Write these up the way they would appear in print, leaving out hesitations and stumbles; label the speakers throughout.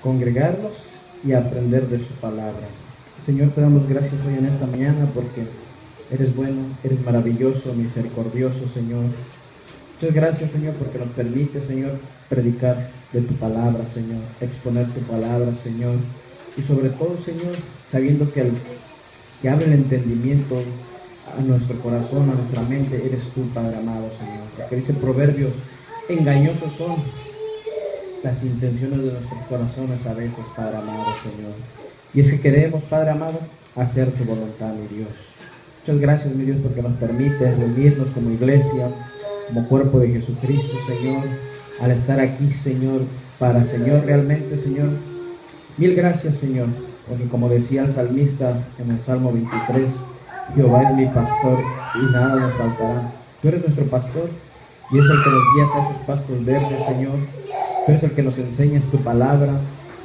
Speaker 1: congregarnos y aprender de su palabra. Señor, te damos gracias hoy en esta mañana porque eres bueno, eres maravilloso, misericordioso, Señor. Muchas gracias, Señor, porque nos permite, Señor, predicar de tu palabra, Señor, exponer tu palabra, Señor, y sobre todo, Señor, sabiendo que abre el entendimiento a nuestro corazón, a nuestra mente, eres tú, Padre amado, Señor, porque dice Proverbios, engañosos son las intenciones de nuestros corazones a veces, Padre amado, Señor, y es que queremos, Padre amado, hacer tu voluntad, mi Dios. Muchas gracias, mi Dios, porque nos permite reunirnos como iglesia, como cuerpo de Jesucristo, Señor, al estar aquí, Señor, para, Señor, realmente, Señor, mil gracias, Señor, porque como decía el salmista en el Salmo 23, Jehová es mi pastor y nada nos faltará. Tú eres nuestro pastor y es el que nos guía a esos pastos verdes, Señor. Tú eres el que nos enseñas tu palabra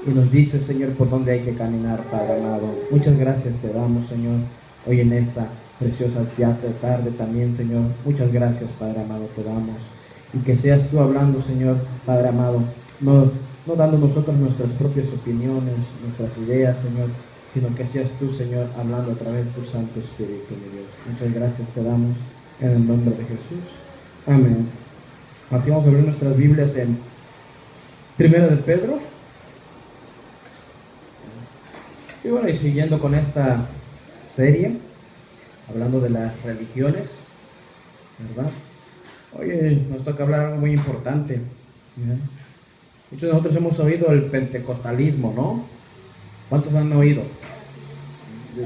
Speaker 1: y nos dices, Señor, por dónde hay que caminar, Padre amado. Muchas gracias te damos, Señor, hoy en esta preciosa tarde también, Señor. Muchas gracias, Padre amado, te damos. Y que seas tú hablando, Señor, Padre amado, no dando nosotros nuestras propias opiniones, nuestras ideas, Señor, sino que seas tú, Señor, hablando a través de tu Santo Espíritu, mi Dios. Muchas gracias te damos en el nombre de Jesús. Amén. Así vamos a abrir nuestras Biblias en Primera de Pedro. Y bueno, y siguiendo con esta serie, hablando de las religiones, ¿verdad? Hoy nos toca hablar algo muy importante, ¿verdad? Muchos de nosotros hemos oído el pentecostalismo, ¿no? ¿Cuántos han oído?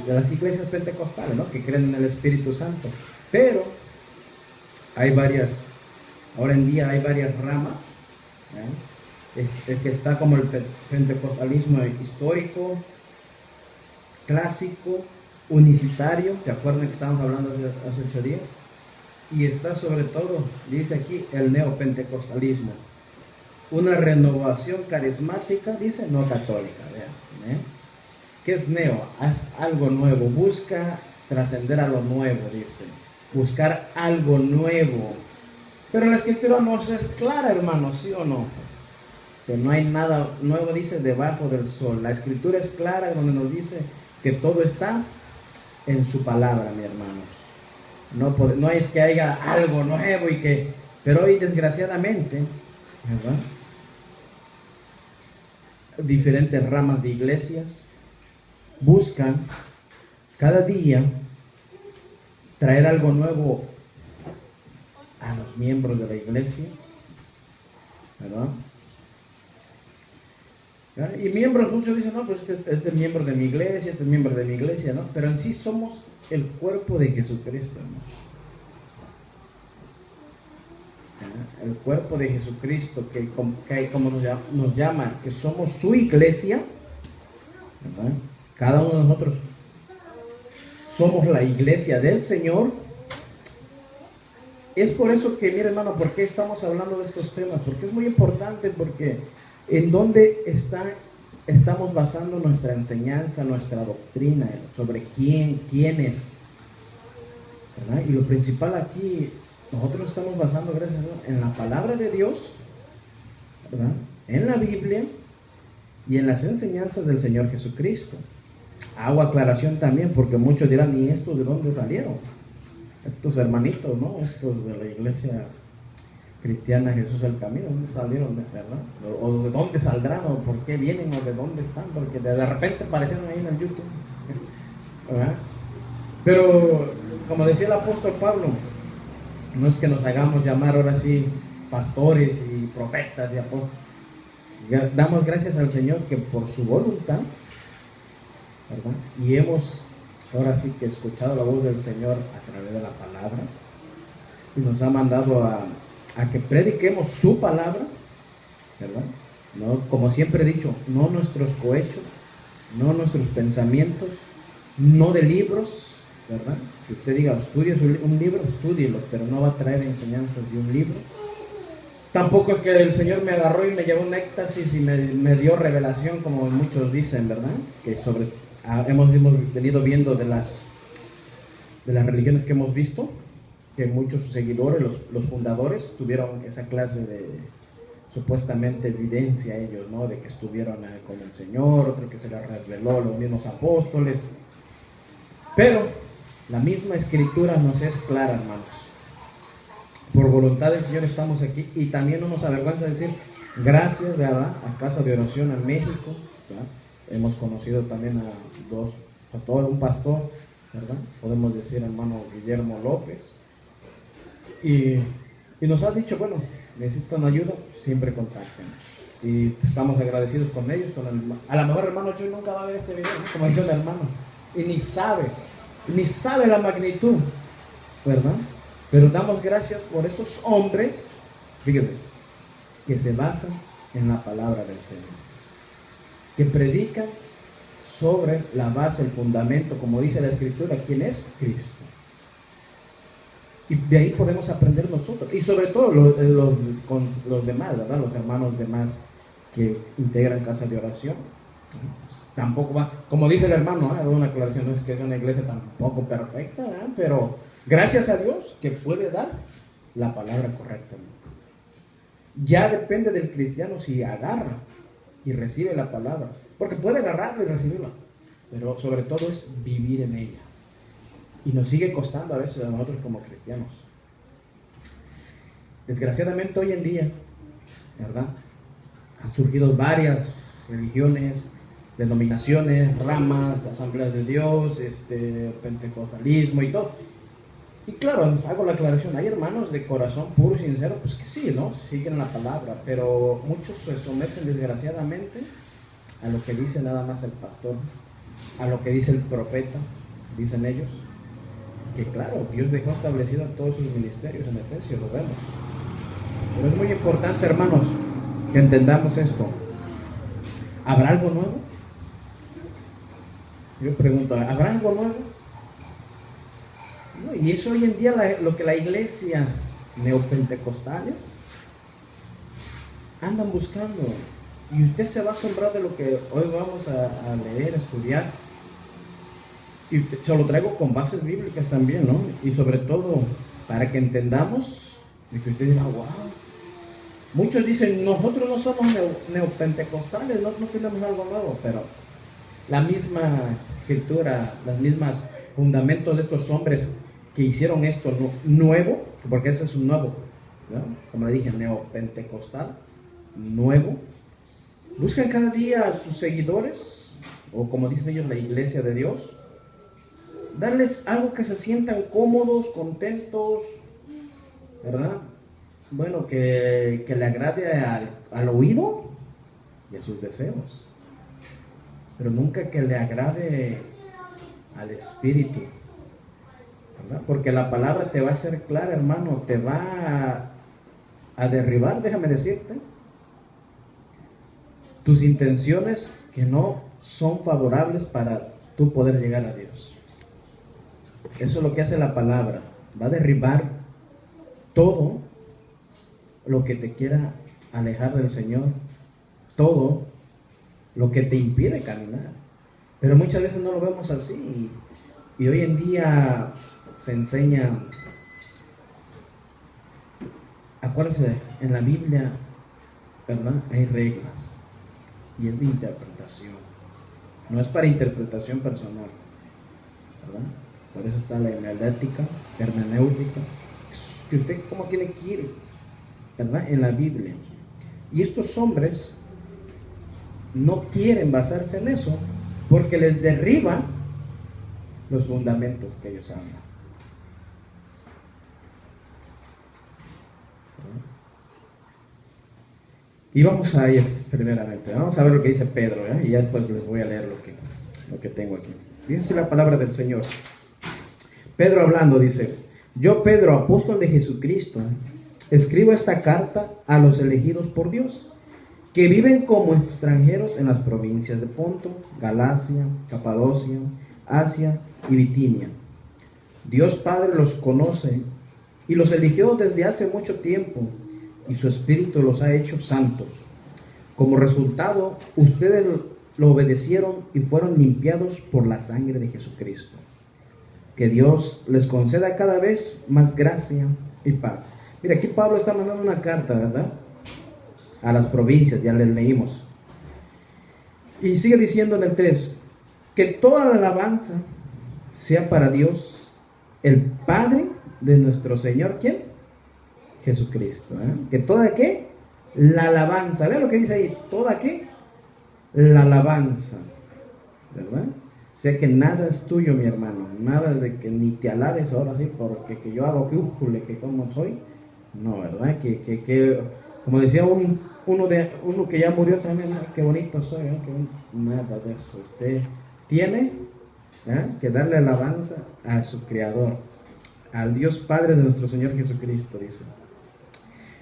Speaker 1: De las iglesias pentecostales, ¿no? Que creen en el Espíritu Santo. Pero hay ahora en día hay varias ramas, ¿eh? Que está como el pentecostalismo histórico, clásico, unicitario, ¿se acuerdan que estábamos hablando hace 8 días? Y está sobre todo, dice aquí, el neopentecostalismo, una renovación carismática, dice, no católica, vean, ¿eh? ¿Qué es neo? Haz algo nuevo, busca trascender a lo nuevo, dice, buscar algo nuevo. Pero la escritura nos es clara, hermanos, ¿sí o no? Que no hay nada nuevo, dice, debajo del sol. La escritura es clara donde nos dice que todo está en su palabra, mi hermanos. No es que haya algo nuevo pero hoy desgraciadamente, ¿verdad? Diferentes ramas de iglesias buscan cada día traer algo nuevo a los miembros de la iglesia, ¿verdad? Y miembros, muchos dicen, no, pues este es miembro de mi iglesia, este es miembro de mi iglesia, ¿no? Pero en sí somos el cuerpo de Jesucristo, hermano. El cuerpo de Jesucristo, que como nos llama, que somos su iglesia, ¿verdad? Cada uno de nosotros somos la iglesia del Señor. Es por eso que, mira, hermano, ¿por qué estamos hablando de estos temas? Porque es muy importante, porque en dónde estamos basando nuestra enseñanza, nuestra doctrina, sobre quién es, ¿verdad? Y lo principal aquí, nosotros nos estamos basando, gracias a Dios, en la palabra de Dios, ¿verdad? En la Biblia y en las enseñanzas del Señor Jesucristo. Hago aclaración también, porque muchos dirán, ¿y estos de dónde salieron? Estos hermanitos, ¿no? Estos de la iglesia cristiana Jesús el Camino, ¿dónde salieron, verdad? O de dónde saldrán, o por qué vienen, o de dónde están, porque de repente aparecieron ahí en el YouTube, ¿verdad? Pero, como decía el apóstol Pablo, no es que nos hagamos llamar ahora sí pastores y profetas y apóstoles. Damos gracias al Señor que por su voluntad, ¿verdad? Y hemos ahora sí que escuchado la voz del Señor a través de la palabra y nos ha mandado a que prediquemos su palabra, ¿verdad? No, como siempre he dicho, no nuestros cohechos, no nuestros pensamientos, no de libros, ¿verdad? Que usted diga, estudie un libro, estúdielo, pero no va a traer enseñanzas de un libro. Tampoco es que el Señor me agarró y me llevó un éxtasis y me dio revelación, como muchos dicen, ¿verdad? Que hemos venido viendo de las religiones que hemos visto, que muchos seguidores, los fundadores, tuvieron esa clase supuestamente evidencia a ellos, ¿no? De que estuvieron con el Señor, otro que se les reveló, los mismos apóstoles. Pero la misma escritura nos es clara, hermanos. Por voluntad del Señor estamos aquí, y también no nos avergüenza decir gracias, ¿verdad?, a Casa de Oración en México, ¿verdad? Hemos conocido también a un pastor, ¿verdad? Podemos decir hermano Guillermo López, y nos ha dicho, bueno, necesitan ayuda, siempre contacten. Y estamos agradecidos con ellos, a lo mejor hermano Chuy nunca va a ver este video, ¿no?, como dice el hermano, y ni sabe la magnitud, ¿verdad? Pero damos gracias por esos hombres, fíjese, que se basan en la palabra del Señor, que predican sobre la base, el fundamento, como dice la Escritura, ¿quién es? Cristo. Y de ahí podemos aprender nosotros, y sobre todo los demás, ¿verdad?, los hermanos demás que integran Casa de Oración. Tampoco va, como dice el hermano, una aclaración, no es que es una iglesia tampoco perfecta, pero gracias a Dios que puede dar la palabra correctamente. Ya depende del cristiano si agarra y recibe la palabra, porque puede agarrarla y recibirla, pero sobre todo es vivir en ella. Y nos sigue costando a veces a nosotros como cristianos. Desgraciadamente hoy en día, ¿verdad?, han surgido varias religiones, denominaciones, ramas, asambleas de Dios, pentecostalismo y todo. Y claro, hago la aclaración, hay hermanos de corazón puro y sincero, pues que sí, ¿no?, siguen la palabra, pero muchos se someten desgraciadamente a lo que dice nada más el pastor, a lo que dice el profeta, dicen ellos, que claro, Dios dejó establecido todos sus ministerios en Efesios, lo vemos. Pero es muy importante, hermanos, que entendamos esto. ¿Habrá algo nuevo? Yo pregunto, ¿habrá algo nuevo? No, y eso hoy en día lo que las iglesias neopentecostales andan buscando. Y usted se va a asombrar de lo que hoy vamos a leer, a estudiar. Y se lo traigo con bases bíblicas también, ¿no? Y sobre todo para que entendamos de que usted dirá, wow. Muchos dicen, nosotros no somos neopentecostales, no tenemos algo nuevo, pero la misma escritura, los mismos fundamentos de estos hombres que hicieron esto nuevo, porque ese es un nuevo, ¿no?, como le dije, neopentecostal, nuevo, buscan cada día a sus seguidores, o como dicen ellos, la iglesia de Dios, darles algo que se sientan cómodos, contentos, ¿verdad? Bueno, que le agrade al oído y a sus deseos, pero nunca que le agrade al espíritu, ¿verdad? Porque la palabra te va a hacer clara, hermano, te va a derribar, déjame decirte, tus intenciones que no son favorables para tú poder llegar a Dios. Eso es lo que hace la palabra, va a derribar todo lo que te quiera alejar del Señor, todo lo que te impide caminar. Pero muchas veces no lo vemos así, y hoy en día se enseña, acuérdense, en la Biblia, ¿verdad?, hay reglas, y es de interpretación, no es para interpretación personal, ¿verdad? Por eso está la hermenéutica, que usted cómo tiene que ir, ¿verdad?, en la Biblia. Y estos hombres no quieren basarse en eso porque les derriba los fundamentos que ellos hablan. Y vamos a ir primeramente, vamos a ver lo que dice Pedro, y ya después les voy a leer lo que tengo aquí. Dice la palabra del Señor. Pedro hablando dice: yo, Pedro, apóstol de Jesucristo, escribo esta carta a los elegidos por Dios, que viven como extranjeros en las provincias de Ponto, Galacia, Capadocia, Asia y Bitinia. Dios Padre los conoce y los eligió desde hace mucho tiempo, y su Espíritu los ha hecho santos. Como resultado, ustedes lo obedecieron y fueron limpiados por la sangre de Jesucristo. Que Dios les conceda cada vez más gracia y paz. Mira, aquí Pablo está mandando una carta, ¿verdad?, a las provincias, ya les leímos. Y sigue diciendo en el 3, que toda la alabanza sea para Dios, el Padre de nuestro Señor, ¿quién? Jesucristo. Que toda ¿qué? La alabanza, vean lo que dice ahí, toda ¿qué? La alabanza, ¿verdad? O sea que nada es tuyo, mi hermano, nada de que ni te alabes ahora sí, porque que yo hago que ujule, que como soy, no, ¿verdad? Que como decía uno que ya murió también, qué bonito soy, nada de eso. Usted tiene que darle alabanza a su Creador, al Dios Padre de nuestro Señor Jesucristo, dice.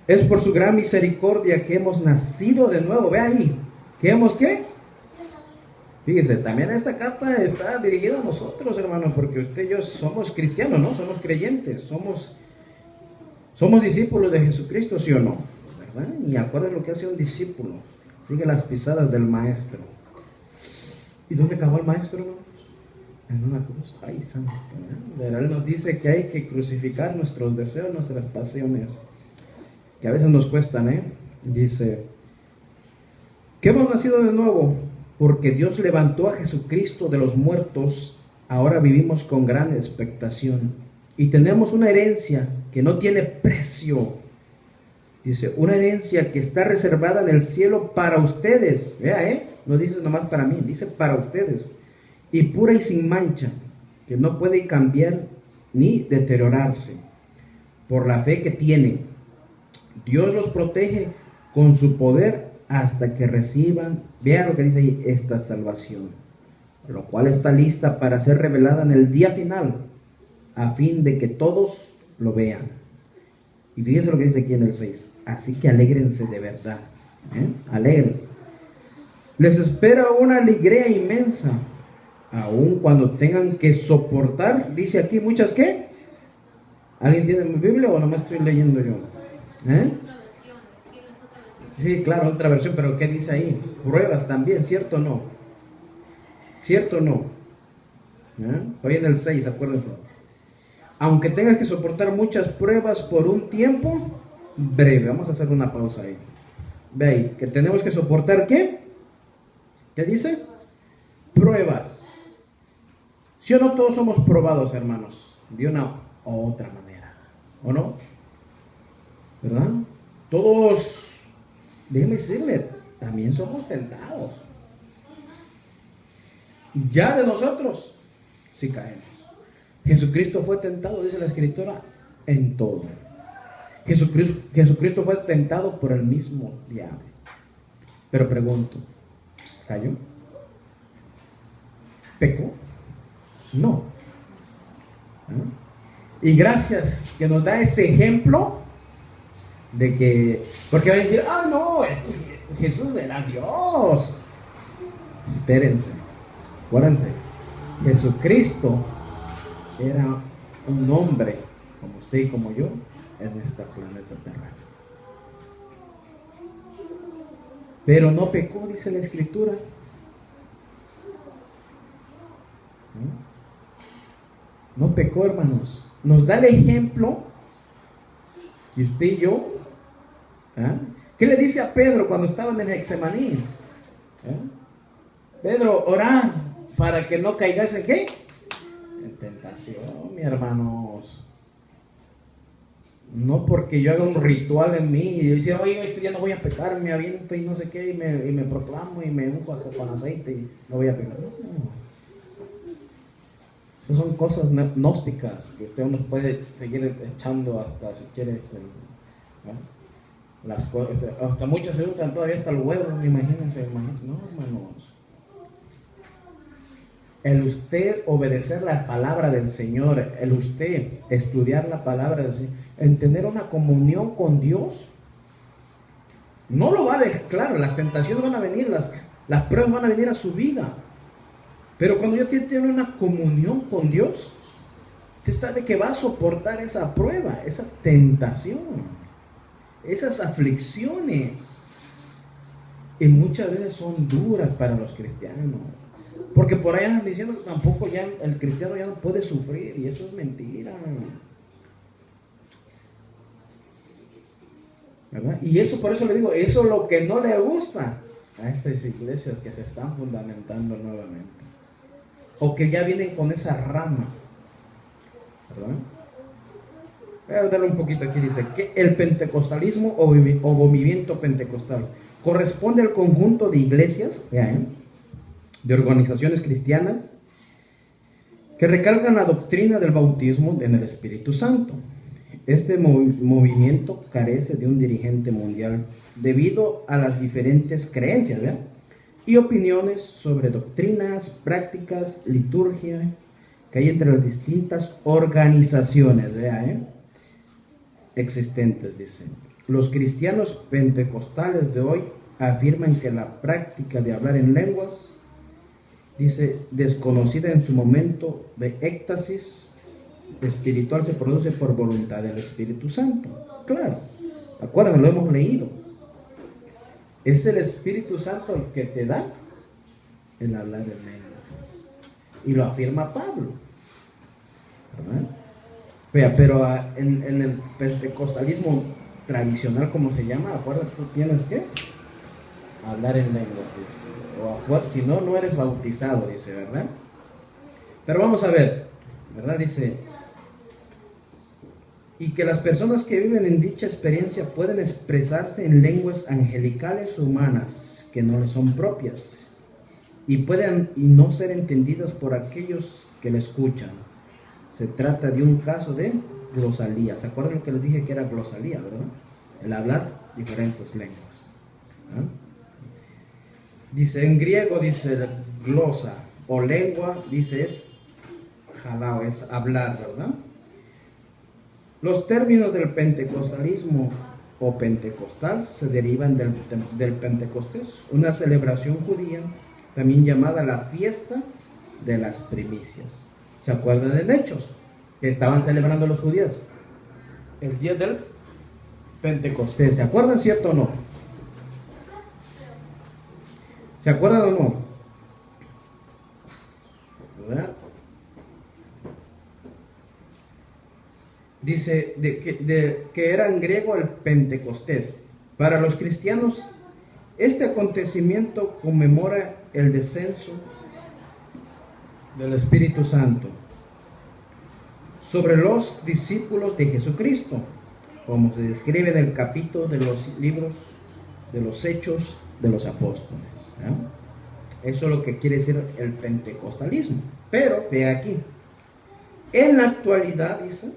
Speaker 1: Es por su gran misericordia que hemos nacido de nuevo, ve ahí, que hemos ¿qué? Fíjese, también esta carta está dirigida a nosotros, hermanos, porque usted y yo somos cristianos, ¿no? Somos creyentes, somos discípulos de Jesucristo, ¿sí o no? ¿Verdad? Y acuérdense lo que hace un discípulo, sigue las pisadas del maestro. ¿Y dónde acabó el maestro, hermano? En una cruz. Ay, santo, ¿verdad? Él nos dice que hay que crucificar nuestros deseos, nuestras pasiones, que a veces nos cuestan, Dice, que hemos nacido de nuevo, porque Dios levantó a Jesucristo de los muertos, ahora vivimos con gran expectación y tenemos una herencia que no tiene precio. Dice, una herencia que está reservada en el cielo para ustedes. Vea, no dice nomás para mí, dice para ustedes. Y pura y sin mancha, que no puede cambiar ni deteriorarse. Por la fe que tienen, Dios los protege con su poder hasta que reciban, vean lo que dice ahí, esta salvación, lo cual está lista para ser revelada en el día final, a fin de que todos lo vean. Y fíjense lo que dice aquí en el 6, así que alégrense de verdad, alégrense. Les espera una alegría inmensa, aun cuando tengan que soportar, dice aquí muchas ¿qué? ¿Alguien tiene mi Biblia o no me estoy leyendo yo? Sí, claro, otra versión, pero ¿qué dice ahí? Pruebas también, ¿cierto o no? ¿Cierto o no? Hoy en el 6, acuérdense. Aunque tengas que soportar muchas pruebas por un tiempo breve, vamos a hacer una pausa ahí. Ve ahí, que tenemos que soportar ¿qué? ¿Qué dice? Pruebas. ¿Sí o no todos somos probados, hermanos? De una u otra manera, ¿o no? ¿Verdad? Todos... Déjeme decirle, también somos tentados. Ya de nosotros, sí caemos. Jesucristo fue tentado, dice la Escritura, en todo. Jesucristo fue tentado por el mismo diablo. Pero pregunto, ¿cayó? ¿Pecó? No. Y gracias que nos da ese ejemplo de que, porque va a decir, no, es que Jesús era Dios. Espérense, acuérdense, Jesucristo era un hombre como usted y como yo en este planeta terreno. Pero no pecó, dice la Escritura. No pecó, hermanos. Nos da el ejemplo que usted y yo, ¿qué le dice a Pedro cuando estaban en Getsemaní? Pedro, orá para que no caigas en ¿qué? En tentación, mi hermanos. No porque yo haga un ritual en mí y decir, oye, este día no voy a pecar, me aviento y no sé qué, y me proclamo y me unjo hasta con aceite y no voy a pecar. No. Esas son cosas gnósticas que usted nos puede seguir echando hasta si quiere. Hasta muchas se untan todavía hasta el huevo, imagínense. No, hermanos. El usted obedecer la palabra del Señor, el usted estudiar la palabra del Señor, en tener una comunión con Dios, no lo va a dejar. Claro, las tentaciones van a venir, las pruebas van a venir a su vida. Pero cuando yo tiene una comunión con Dios, usted sabe que va a soportar esa prueba, esa tentación, esas aflicciones. Y muchas veces son duras para los cristianos. Porque por ahí andan diciendo que tampoco ya el cristiano ya no puede sufrir, y eso es mentira. ¿verdad? Y eso, por eso le digo, eso es lo que no le gusta a estas iglesias que se están fundamentando nuevamente, o que ya vienen con esa rama, ¿verdad? Voy a darle un poquito aquí, dice que el pentecostalismo o movimiento pentecostal corresponde al conjunto de iglesias, de organizaciones cristianas que recalcan la doctrina del bautismo en el Espíritu Santo. Este movimiento carece de un dirigente mundial debido a las diferentes creencias, ¿verdad?, y opiniones sobre doctrinas, prácticas, liturgia que hay entre las distintas organizaciones, ¿verdad?, existentes, dicen. Los cristianos pentecostales de hoy afirman que la práctica de hablar en lenguas, dice, desconocida en su momento de éxtasis espiritual, se produce por voluntad del Espíritu Santo. Claro, acuérdense, lo hemos leído. Es el Espíritu Santo el que te da el hablar en lenguas. Y lo afirma Pablo, ¿verdad? Vea, pero en el pentecostalismo tradicional, como se llama, afuera tú tienes que hablar en lenguas, dice. O afuera, si no, no eres bautizado, dice, ¿verdad? Pero vamos a ver, ¿verdad? Dice, y que las personas que viven en dicha experiencia pueden expresarse en lenguas angelicales o humanas que no les son propias y pueden no ser entendidas por aquellos que la escuchan. Se trata de un caso de glosalía. ¿Se acuerdan lo que les dije que era glosalía, verdad? El hablar diferentes lenguas, ¿ah? Dice en griego, dice glosa o lengua, dice es jalao, es hablar, ¿verdad? Los términos del pentecostalismo o pentecostal se derivan del Pentecostés, una celebración judía también llamada la fiesta de las primicias. ¿Se acuerdan de Hechos? Que estaban celebrando los judíos el día del Pentecostés. ¿Se acuerdan, cierto o no? ¿Se acuerdan o no? ¿Verdad? Dice que era en griego el Pentecostés. Para los cristianos, este acontecimiento conmemora el descenso del Espíritu Santo sobre los discípulos de Jesucristo, como se describe en el capítulo de los libros de los Hechos de los Apóstoles, ¿eh? Eso es lo que quiere decir el pentecostalismo. Pero, ve aquí, en la actualidad, dice,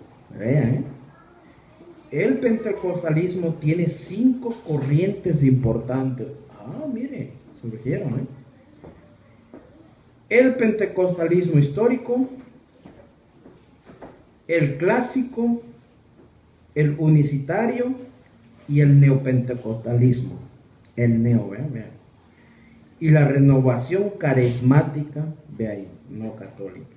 Speaker 1: el pentecostalismo tiene 5 corrientes importantes. Mire, surgieron, el pentecostalismo histórico, el clásico, el unicitario y el neopentecostalismo. El neo, vean. Y la renovación carismática, ve ahí, no católica.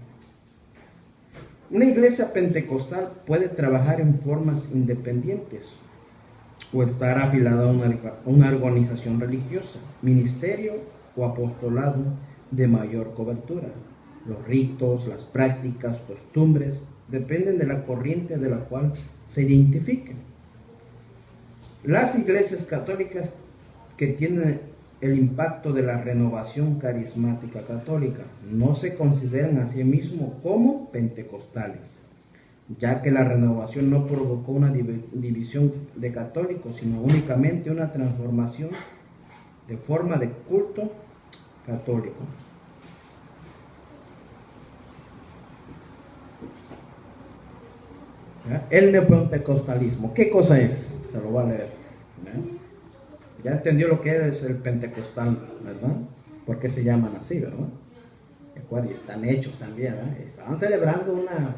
Speaker 1: Una iglesia pentecostal puede trabajar en formas independientes o estar afiliada a una organización religiosa, ministerio o apostolado de mayor cobertura. Los ritos, las prácticas, costumbres dependen de la corriente de la cual se identifiquen. Las iglesias católicas que tienen el impacto de la renovación carismática católica no se consideran a sí mismos como pentecostales, ya que la renovación no provocó una división de católicos, sino únicamente una transformación de forma de culto católico. El neopentecostalismo, ¿qué cosa es? Se lo voy a leer. Ya entendió lo que es el pentecostal, ¿verdad? ¿Por qué se llaman así, verdad? Y están hechos también, ¿verdad? Estaban celebrando una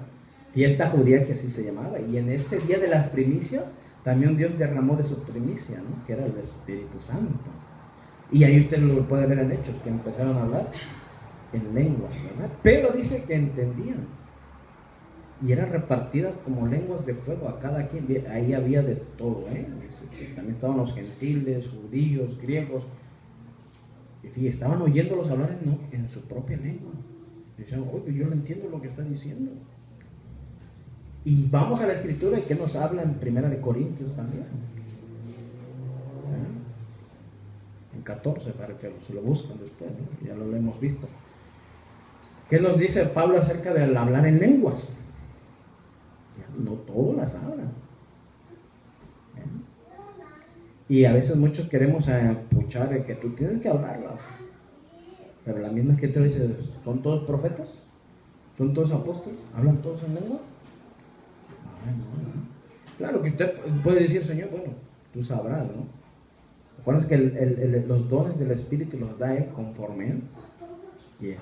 Speaker 1: fiesta judía que así se llamaba, y en ese día de las primicias también Dios derramó de su primicia, ¿no? Que era el Espíritu Santo. Y ahí usted lo puede ver en Hechos, que empezaron a hablar en lenguas, ¿verdad? Pero dice que entendían. Y eran repartidas como lenguas de fuego a cada quien. Ahí había de todo, Dice que también estaban los gentiles, judíos, griegos. Y fíjate, estaban oyéndolos hablar en su propia lengua. Y decían, oye, yo no entiendo lo que está diciendo. Y vamos a la escritura, y que nos habla en 1 Corintios también. 14, para que se lo busquen después, ¿no? Ya lo hemos visto. ¿Qué nos dice Pablo acerca del hablar en lenguas? No todos las hablan. Y a veces muchos queremos empuchar de que tú tienes que hablarlas. Pero la misma escritura dice, ¿son todos profetas? ¿Son todos apóstoles? ¿Hablan todos en lenguas? Ay, no. Claro que usted puede decir, Señor, bueno, tú sabrás, ¿no? ¿Recuerdas que los dones del Espíritu los da Él conforme Él quiere?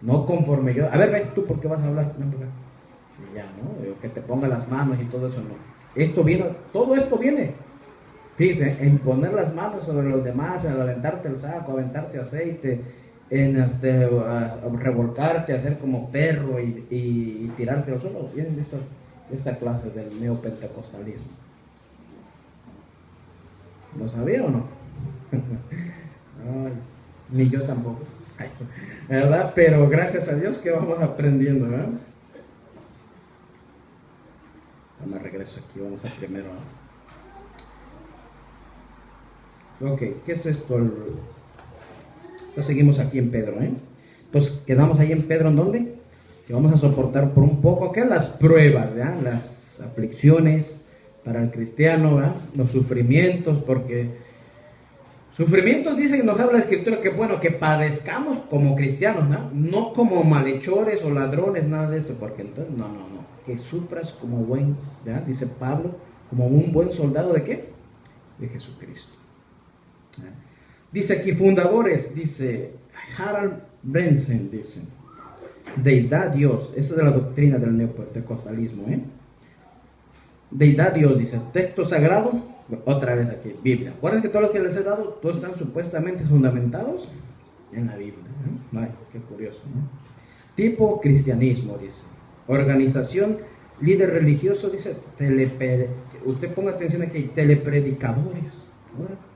Speaker 1: No conforme yo. A ver, ven tú, ¿por qué vas a hablar? No, y ya, ¿no? Que te ponga las manos y todo eso, no. Esto viene, todo esto viene. Fíjense, en poner las manos sobre los demás, en aventarte el saco, aventarte aceite, en revolcarte, hacer como perro y tirarte al suelo, vienen de esta clase del neopentecostalismo. ¿Lo sabía o no? Ay, ni yo tampoco. Ay, ¿verdad? Pero gracias a Dios que vamos aprendiendo, ¿verdad? Me regreso aquí, vamos a primero. Ok, ¿qué es esto? Entonces seguimos aquí en Pedro, ¿eh? Entonces quedamos ahí en Pedro, ¿en dónde? Que vamos a soportar por un poco, ¿qué? Las pruebas, ¿ya? Las aflicciones para el cristiano, ¿verdad? Los sufrimientos, porque sufrimientos dice que nos habla la escritura que bueno, que padezcamos como cristianos, ¿no? No como malhechores o ladrones, nada de eso, porque entonces, no, que sufras como buen, ¿ya? Dice Pablo, como un buen soldado ¿de qué? De Jesucristo. ¿Ya? Dice aquí fundadores, dice Harold Brentzen, dice, deidad Dios, esa es de la doctrina del neopentecostalismo, ¿eh? Deidad Dios, dice, texto sagrado, otra vez aquí, Biblia. Acuérdense que todos los que les he dado, todos están supuestamente fundamentados en la Biblia, ¿eh? Ay, qué curioso, ¿no? Tipo cristianismo, dice. Organización, líder religioso, dice, usted ponga atención aquí, telepredicadores, ¿no?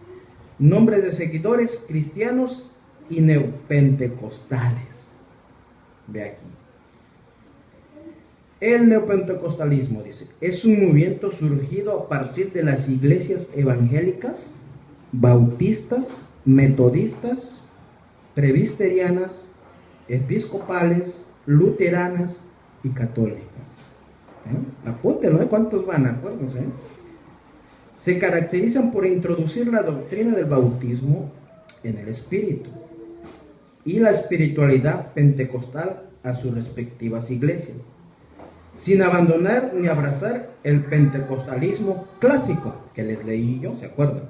Speaker 1: Nombres de seguidores cristianos y neopentecostales. Ve aquí. El neopentecostalismo, dice, es un movimiento surgido a partir de las iglesias evangélicas, bautistas, metodistas, presbiterianas, episcopales, luteranas y católicas. Apúntelo, ¿cuántos van? Acuérdense. Se caracterizan por introducir la doctrina del bautismo en el espíritu y la espiritualidad pentecostal a sus respectivas iglesias, sin abandonar ni abrazar el pentecostalismo clásico que les leí yo, ¿se acuerdan?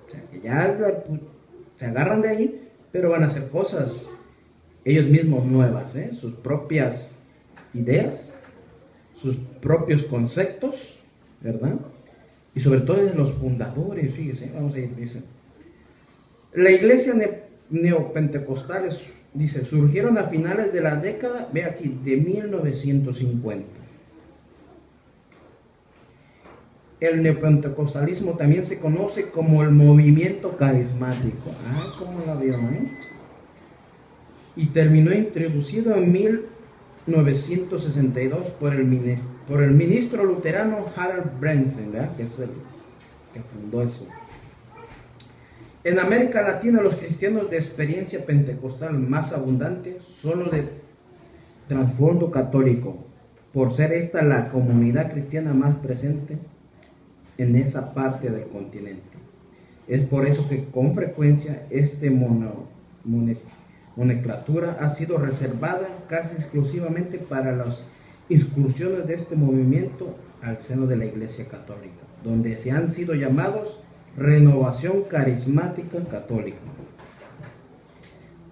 Speaker 1: O sea, que ya se agarran de ahí, pero van a hacer cosas ellos mismos nuevas, sus propias ideas, sus propios conceptos, ¿verdad? Y sobre todo de los fundadores, fíjense, vamos a ir, dice. La iglesia neopentecostales, dice, surgieron a finales de la década, ve aquí, de 1950. El neopentecostalismo también se conoce como el movimiento carismático. Ah, ¿cómo la vio, Y terminó introducido en 1962 por el ministro luterano Harold Brentzen, ¿verdad? Que es el que fundó eso. En América Latina, los cristianos de experiencia pentecostal más abundante son los de trasfondo católico, por ser esta la comunidad cristiana más presente en esa parte del continente. Es por eso que con frecuencia nomenclatura ha sido reservada casi exclusivamente para las incursiones de este movimiento al seno de la Iglesia Católica, donde se han sido llamados Renovación Carismática Católica.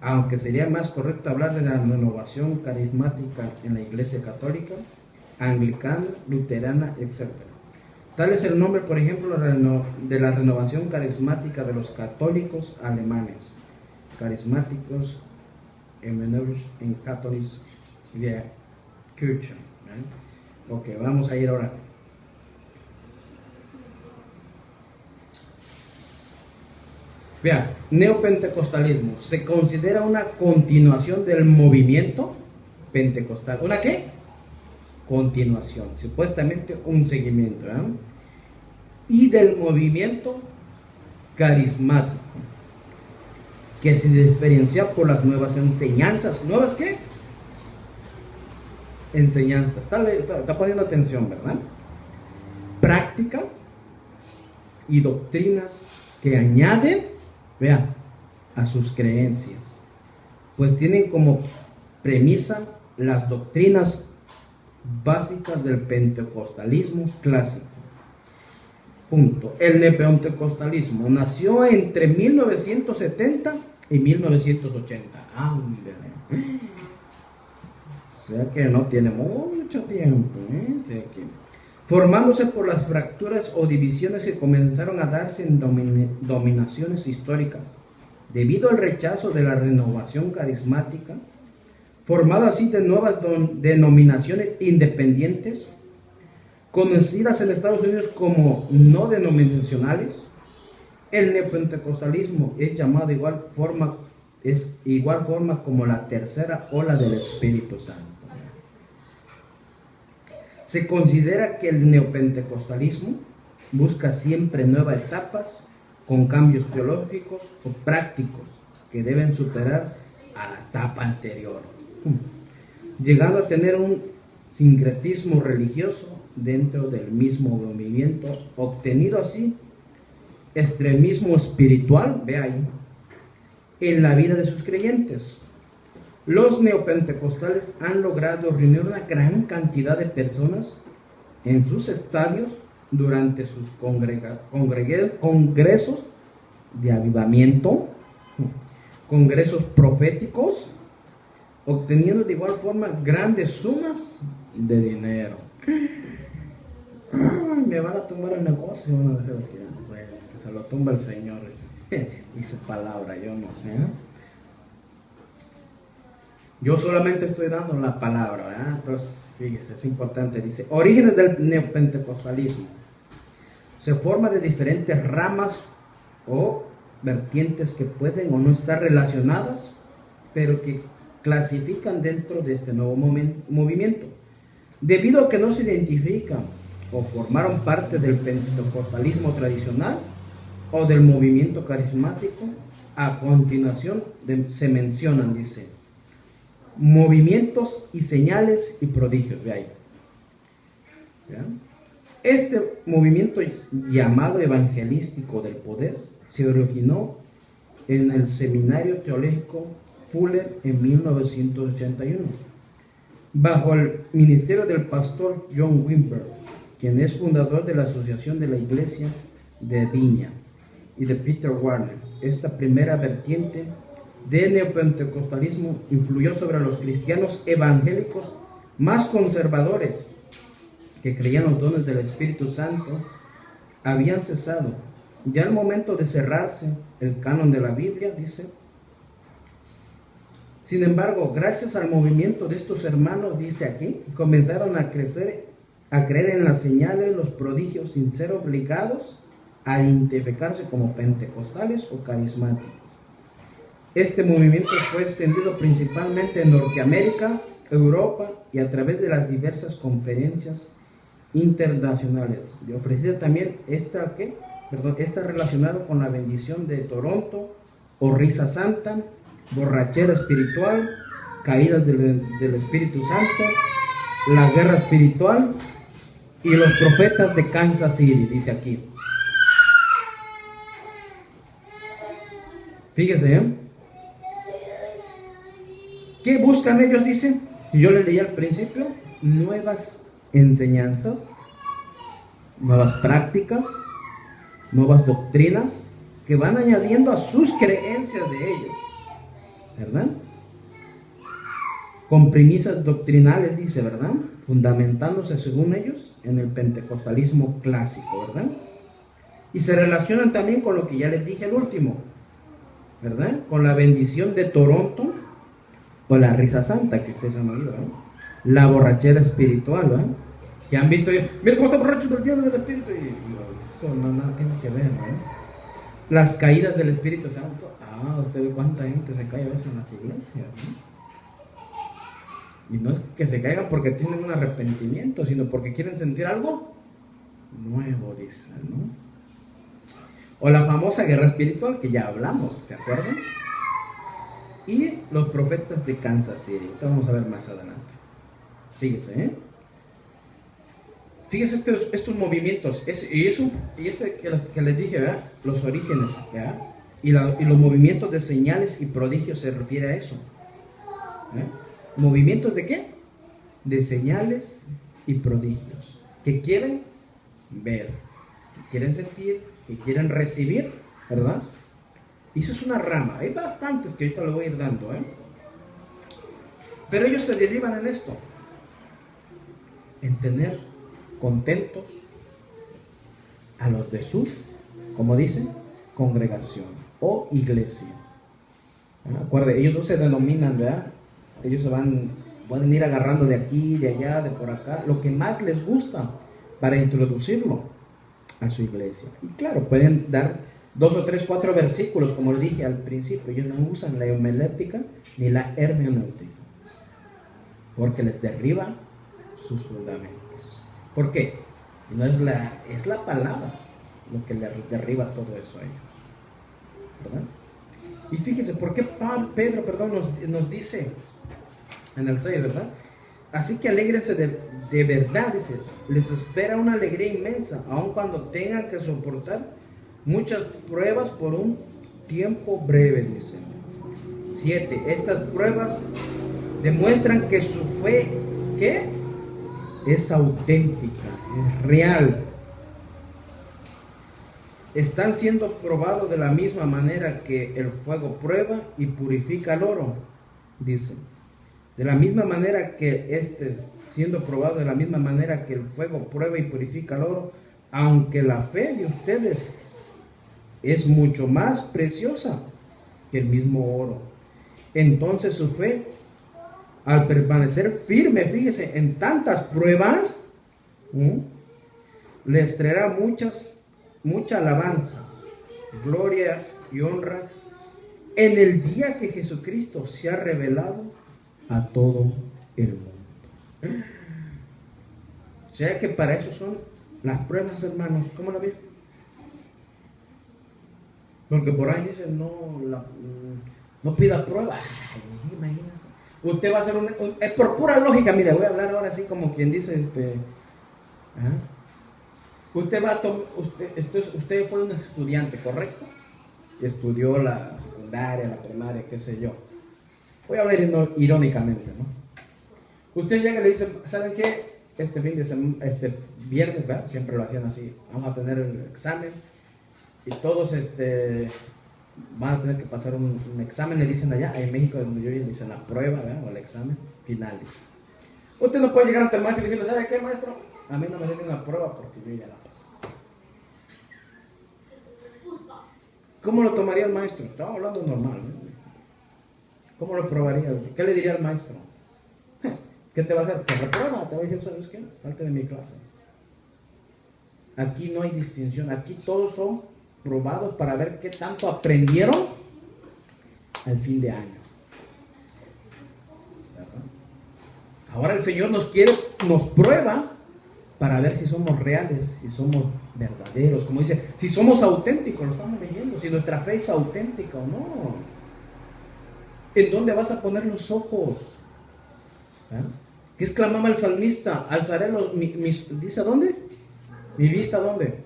Speaker 1: Aunque sería más correcto hablar de la renovación carismática en la Iglesia Católica, anglicana, luterana, etc. Tal es el nombre, por ejemplo, de la renovación carismática de los católicos alemanes, carismáticos en Catholic Kirche. Ok, vamos a ir ahora. Vea, neopentecostalismo se considera una continuación del movimiento pentecostal. ¿Una qué? Continuación, supuestamente un seguimiento, ¿eh? Y del movimiento carismático, que se diferencia por las nuevas enseñanzas. ¿Nuevas qué? Enseñanzas. Está poniendo atención, ¿verdad? Prácticas y doctrinas que añaden, vea, a sus creencias, pues tienen como premisa las doctrinas básicas del pentecostalismo clásico. Punto. El neopentecostalismo nació entre 1970 y 1980. Ándale. O sea que no tiene mucho tiempo, ¿eh? O sea que, formándose por las fracturas o divisiones que comenzaron a darse en dominaciones históricas, debido al rechazo de la renovación carismática, formado así de nuevas denominaciones independientes, conocidas en Estados Unidos como no denominacionales. El neopentecostalismo es llamado de igual forma como la tercera ola del Espíritu Santo. Se considera que el neopentecostalismo busca siempre nuevas etapas con cambios teológicos o prácticos que deben superar a la etapa anterior, llegando a tener un sincretismo religioso dentro del mismo movimiento, obtenido así extremismo espiritual, ve ahí, en la vida de sus creyentes. Los neopentecostales han logrado reunir una gran cantidad de personas en sus estadios durante sus congresos de avivamiento, congresos proféticos, obteniendo de igual forma grandes sumas de dinero. Ay, me van a tumbar el negocio, van a dejar de girar. Bueno, que se lo tumba el Señor y su palabra, yo no. Yo solamente estoy dando la palabra, ¿verdad? Entonces, fíjese, es importante. Dice, orígenes del neopentecostalismo. Se forma de diferentes ramas o vertientes que pueden o no estar relacionadas, pero que clasifican dentro de este nuevo movimiento. Debido a que no se identifican o formaron parte del pentecostalismo tradicional o del movimiento carismático, a continuación se mencionan, dice, movimientos y señales y prodigios. Ve ahí. ¿Ya? Este movimiento llamado evangelístico del poder se originó en el Seminario Teológico Fuller en 1981, bajo el ministerio del pastor John Wimber, quien es fundador de la Asociación de la Iglesia de Viña, y de Peter Warner. Esta primera vertiente de neopentecostalismo influyó sobre los cristianos evangélicos más conservadores, que creían los dones del Espíritu Santo habían cesado. Ya al momento de cerrarse el canon de la Biblia, dice. Sin embargo, gracias al movimiento de estos hermanos, dice aquí, comenzaron a creer en las señales, los prodigios, sin ser obligados a identificarse como pentecostales o carismáticos. Este movimiento fue extendido principalmente en Norteamérica, Europa y a través de las diversas conferencias internacionales. Y ofrecida también está relacionado con la bendición de Toronto o risa santa, borrachera espiritual, caídas del Espíritu Santo, la guerra espiritual y los profetas de Kansas City, dice aquí. Fíjese, ¿eh? ¿Qué buscan ellos? Dice, yo le leí al principio, nuevas enseñanzas, nuevas prácticas, nuevas doctrinas que van añadiendo a sus creencias de ellos, ¿verdad? Con premisas doctrinales, dice, ¿verdad? Fundamentándose según ellos en el pentecostalismo clásico, ¿verdad? Y se relacionan también con lo que ya les dije el último, ¿verdad? Con la bendición de Toronto o la risa santa que ustedes han oído, ¿no? La borrachera espiritual, ¿verdad? Que han visto, mira cómo está borracho del lleno del Espíritu, y eso no nada tiene que ver, ¿no? Las caídas del Espíritu Santo. Usted ve cuánta gente se cae a veces en las iglesias, ¿no? Y no es que se caigan porque tienen un arrepentimiento, sino porque quieren sentir algo nuevo, dice, ¿no? O la famosa guerra espiritual que ya hablamos, ¿se acuerdan? Y los profetas de Kansas City. Esto vamos a ver más adelante. Fíjese, ¿eh? Fíjese estos movimientos. Y este que les dije, ¿verdad? Los orígenes, ¿verdad? Y los movimientos de señales y prodigios se refiere a eso. ¿Movimientos de qué? De señales y prodigios. Que quieren ver, que quieren sentir, que quieren recibir, ¿verdad? Y eso es una rama. Hay bastantes que ahorita le voy a ir dando, ¿eh? Pero ellos se derivan en esto. En tener contentos a los de su, como dicen, congregación o iglesia. Acuérdense, ellos no se denominan, ¿verdad? Ellos pueden ir agarrando de aquí, de allá, de por acá, lo que más les gusta para introducirlo a su iglesia. Y claro, pueden dar 2 o 3, 4 versículos, como le dije al principio. Ellos no usan la homilética ni la hermenéutica, porque les derriba sus fundamentos. ¿Por qué? No es la palabra lo que le derriba todo eso a ellos, ¿verdad? Y fíjese, ¿por qué Pedro nos dice en el 6, ¿verdad? Así que alégrense de verdad, dice, les espera una alegría inmensa, aun cuando tengan que soportar muchas pruebas por un tiempo breve, dice. 7, estas pruebas demuestran que su fe, ¿qué? Es auténtica, es real. Están siendo probados de la misma manera que el fuego prueba y purifica el oro, dice. De la misma manera que siendo probado de la misma manera que el fuego prueba y purifica el oro, aunque la fe de ustedes es mucho más preciosa que el mismo oro. Entonces su fe, al permanecer firme, fíjese, en tantas pruebas, les traerá mucha alabanza, gloria y honra en el día que Jesucristo se ha revelado a todo el mundo. O sea que para eso son las pruebas, hermanos. ¿Cómo la ven? Porque por ahí dicen, no pida prueba. Ay, imagínense. Usted va a hacer es por pura lógica. Mire, voy a hablar ahora así como quien dice, usted fue un estudiante, ¿correcto? Estudió la secundaria, la primaria, qué sé yo. Voy a hablar irónicamente, ¿no? Usted llega y le dice, ¿saben qué? Este viernes, ¿verdad? Siempre lo hacían así. Vamos a tener el examen y todos van a tener que pasar un examen, le dicen allá en México, donde yo vivo, dicen la prueba, ¿verdad? O el examen final. Dice. Usted no puede llegar ante el maestro y decirle, ¿sabe qué, maestro? A mí no me den la prueba porque yo ya la pasé. ¿Cómo lo tomaría el maestro? Estamos hablando normal, ¿no? ¿Cómo lo probaría? ¿Qué le diría al maestro? ¿Qué te va a hacer? Te reprueba, te va a decir, ¿sabes qué? Salte de mi clase. Aquí no hay distinción, aquí todos son probados para ver qué tanto aprendieron al fin de año. ¿Verdad? Ahora el Señor nos prueba para ver si somos reales, si somos verdaderos, como dice, si somos auténticos, lo estamos leyendo, si nuestra fe es auténtica o no. ¿En dónde vas a poner los ojos? ¿Qué exclamaba el salmista? Alzaré ¿dice a dónde? Mi vista, ¿a dónde?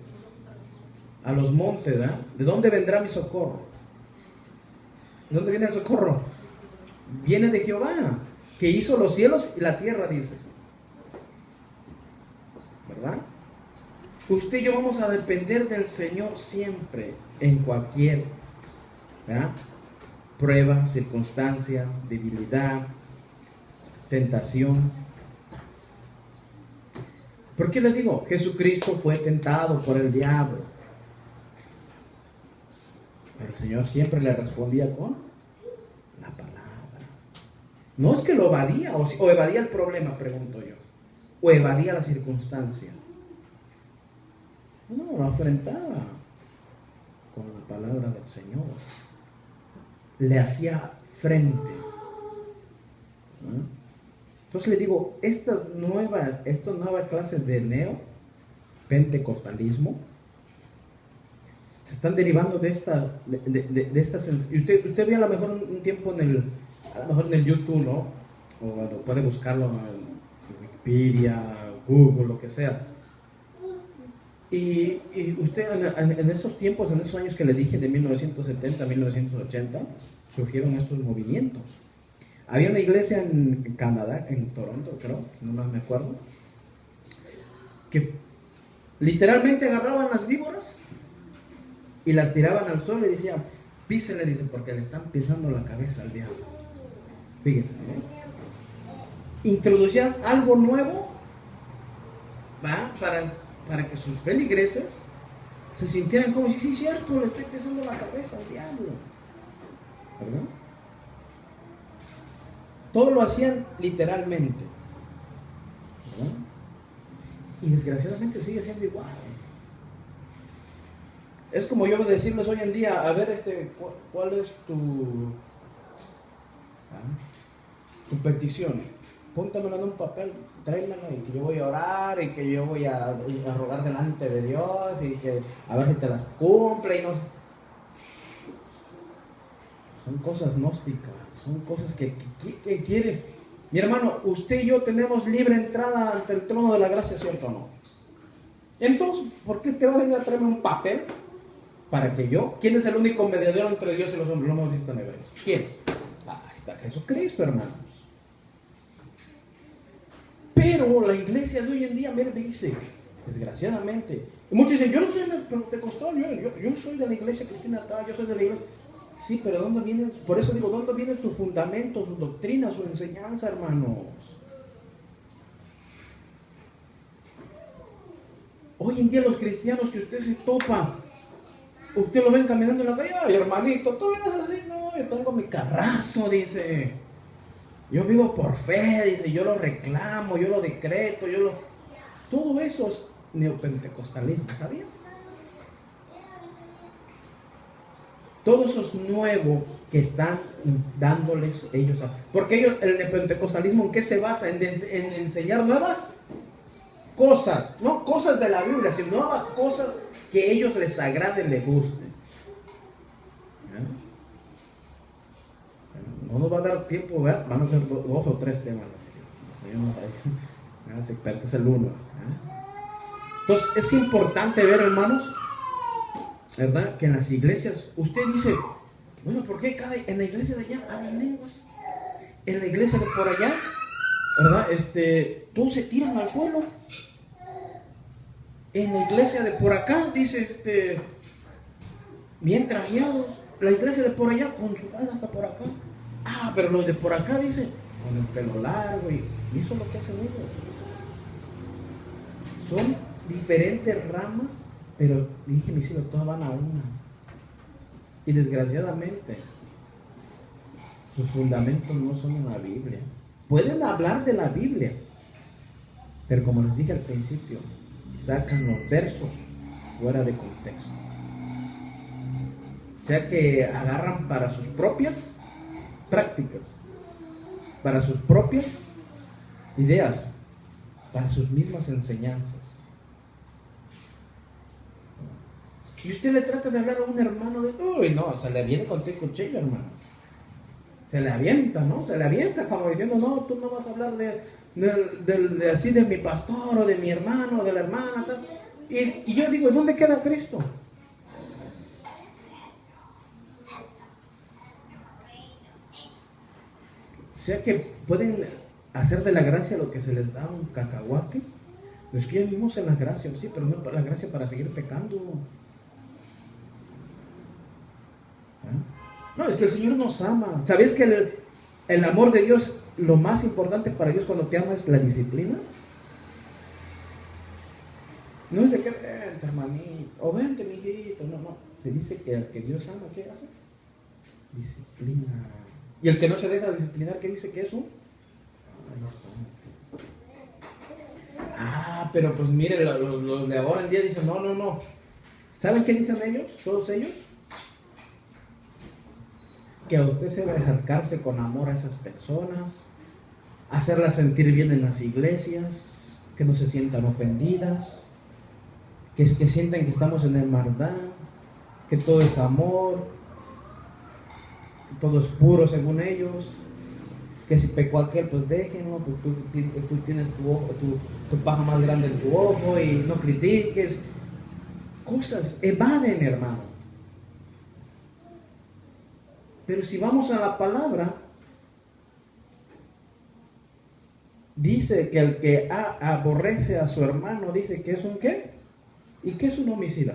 Speaker 1: A los montes, ¿verdad? ¿De dónde vendrá mi socorro? ¿De dónde viene el socorro? Viene de Jehová, que hizo los cielos y la tierra, dice. ¿Verdad? Usted y yo vamos a depender del Señor siempre, en cualquier, ¿verdad? Prueba, circunstancia, debilidad, tentación. ¿Por qué le digo? Jesucristo fue tentado por el diablo, pero el Señor siempre le respondía con la palabra. No es que lo evadía o evadía el problema, pregunto yo, o evadía la circunstancia. No, lo enfrentaba con la palabra del Señor. Le hacía frente. Entonces le digo, estas nuevas clases de neopentecostalismo se están derivando de estas. Y usted ve a lo mejor un tiempo a lo mejor en el YouTube, ¿no? O bueno, puede buscarlo en Wikipedia, Google, lo que sea. Y usted en esos tiempos, en esos años que le dije, de 1970 a 1980, surgieron estos movimientos. Había una iglesia en Canadá, en Toronto, creo, no más me acuerdo, que literalmente agarraban las víboras y las tiraban al suelo y decían, písele, dice, porque le están pisando la cabeza al diablo. Fíjense, introducían algo nuevo, ¿va? Para que sus feligreses se sintieran como, sí, es cierto, le estoy pisando la cabeza al diablo, ¿verdad? Todo lo hacían literalmente, ¿verdad? Y desgraciadamente sigue siendo igual. Es como yo decirles hoy en día, a ver, ¿cuál es tu petición? Póntamela en un papel, tráemela y que yo voy a orar y que yo voy a rogar delante de Dios y que a ver si te las cumple y no sé. Son cosas gnósticas, son cosas que quiere. Mi hermano, usted y yo tenemos libre entrada ante el trono de la gracia, ¿cierto o no? Entonces, ¿por qué te va a venir a traerme un papel para que yo? ¿Quién es el único mediador entre Dios y los hombres? Lo hemos visto en Hebreos. ¿Quién? Está Jesucristo, hermanos. Pero la iglesia de hoy en día, me dice, desgraciadamente, y muchos dicen, yo no soy pentecostal, yo soy de la iglesia cristiana tal, yo soy de la iglesia. Sí, pero ¿dónde viene? Por eso digo, ¿dónde viene su fundamento, su doctrina, su enseñanza, hermanos? Hoy en día los cristianos que usted se topa, usted lo ven caminando en la calle, ay hermanito, tú vienes así, no, yo tengo mi carrazo, dice, yo vivo por fe, dice, yo lo reclamo, yo lo decreto, todo eso es neopentecostalismo, ¿sabías? Todo eso es nuevo que están dándoles ellos. Porque ellos, el neopentecostalismo, ¿en qué se basa? En enseñar nuevas cosas, no cosas de la Biblia, sino nuevas cosas que a ellos les agrade, les guste. No nos va a dar tiempo, ¿verdad? Van a ser 2 o 3 temas. Los expertos es el uno. Entonces es importante ver, hermanos, ¿verdad? Que en las iglesias, usted dice, bueno, ¿por qué en la iglesia de allá hablan lenguas? En la iglesia de por allá, ¿verdad? Todos se tiran al suelo. En la iglesia de por acá, dice, bien trajeados. La iglesia de por allá, con su banda hasta por acá. Pero los de por acá, dice, con el pelo largo, y eso es lo que hacen ellos. Son diferentes ramas, pero dije, mis hijos, todas van a una. Y desgraciadamente, sus fundamentos no son en la Biblia. Pueden hablar de la Biblia, pero como les dije al principio, sacan los versos fuera de contexto. O sea que agarran para sus propias prácticas, para sus propias ideas, para sus mismas enseñanzas. Y usted le trata de hablar a un hermano de, uy, no, se le viene con tu cuchillo, hermano. Se le avienta, ¿no? Se le avienta como diciendo, no, tú no vas a hablar de así de mi pastor o de mi hermano o de la hermana, tal. Y yo digo, ¿dónde queda Cristo? O sea que pueden hacer de la gracia lo que se les da un cacahuate. Es que ya vivimos en la gracia, sí, pero no la gracia para seguir pecando. No, es que el Señor nos ama. ¿Sabes que el amor de Dios, lo más importante para Dios cuando te ama es la disciplina? No es de que vente, hermanito, o vente, mijito, no. Te dice que el que Dios ama, ¿qué hace? Disciplina. Y el que no se deja disciplinar, ¿qué dice que es un? Pero pues mire, los de ahora en día dicen, no. ¿Saben qué dicen ellos? Todos ellos. Que a usted se va a acercarse con amor a esas personas, hacerlas sentir bien en las iglesias, que no se sientan ofendidas, que sientan que estamos en hermandad, que todo es amor, que todo es puro según ellos, que si pecó aquel, pues déjenlo, pues tú tienes tu paja más grande en tu ojo y no critiques. Cosas evaden, hermano. Pero si vamos a la palabra, dice que el que aborrece a su hermano, dice que es un ¿qué? ¿Y qué es un homicida?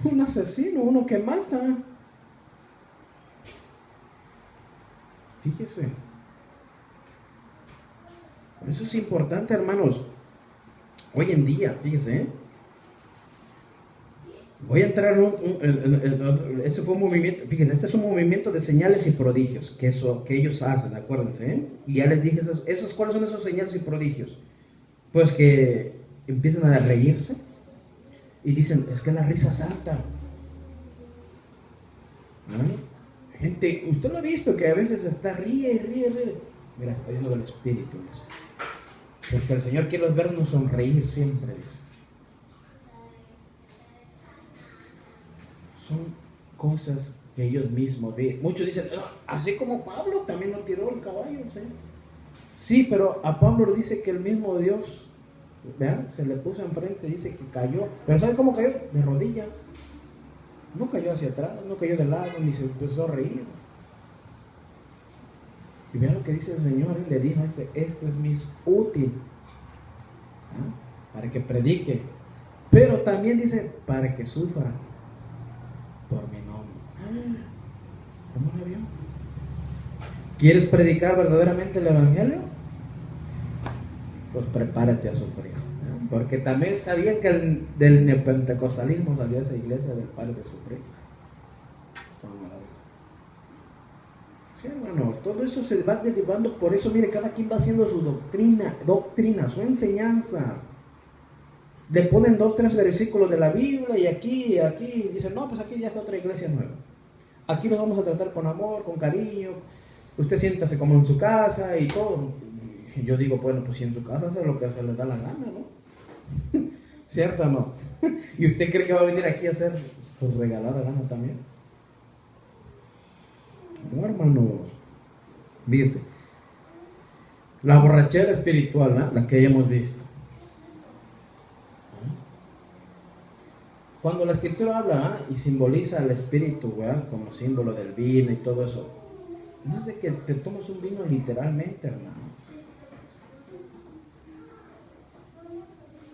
Speaker 1: Un asesino, uno que mata. Fíjese. Por eso es importante, hermanos. Hoy en día, fíjese, voy a entrar este fue un movimiento, fíjense, este es un movimiento de señales y prodigios que ellos hacen, acuérdense, y ya les dije ¿cuáles son esos señales y prodigios? Pues que empiezan a reírse y dicen, es que la risa santa. Gente, usted lo ha visto que a veces está ríe. Mira, está lleno del espíritu, dice. Porque el Señor quiere vernos sonreír siempre, dice. Son cosas que ellos mismos ven. Muchos dicen, así como Pablo también lo tiró el caballo, ¿sí? Sí, pero a Pablo le dice que el mismo Dios, vean, se le puso enfrente, dice que cayó. Pero ¿sabe cómo cayó? De rodillas. No cayó hacia atrás, no cayó de lado, ni se empezó a reír. Y vean lo que dice el Señor, y le dijo a este es mi útil, para que predique, pero también dice, para que sufra por mi nombre. ¿Cómo la vio? ¿Quieres predicar verdaderamente el Evangelio? Pues prepárate a sufrir. Porque también sabían que del neopentecostalismo salió esa iglesia del paro de sufrir. Sí, hermano, todo eso se va derivando. Por eso, mire, cada quien va haciendo su doctrina, su enseñanza. Le ponen 2, 3 versículos de la Biblia y aquí dicen, no, pues aquí ya está otra iglesia nueva. Aquí nos vamos a tratar con amor, con cariño. Usted siéntase como en su casa y todo. Y yo digo, bueno, pues si en su casa hace lo que se le da la gana, ¿no? ¿Cierto o no? ¿Y usted cree que va a venir aquí a hacer, pues regalar la gana también? No, hermanos. Dice, la borrachera espiritual, ¿no? La que ya hemos visto. Cuando la escritura habla y simboliza al espíritu, ¿verdad? Como símbolo del vino y todo eso, no es de que te tomes un vino literalmente, hermano.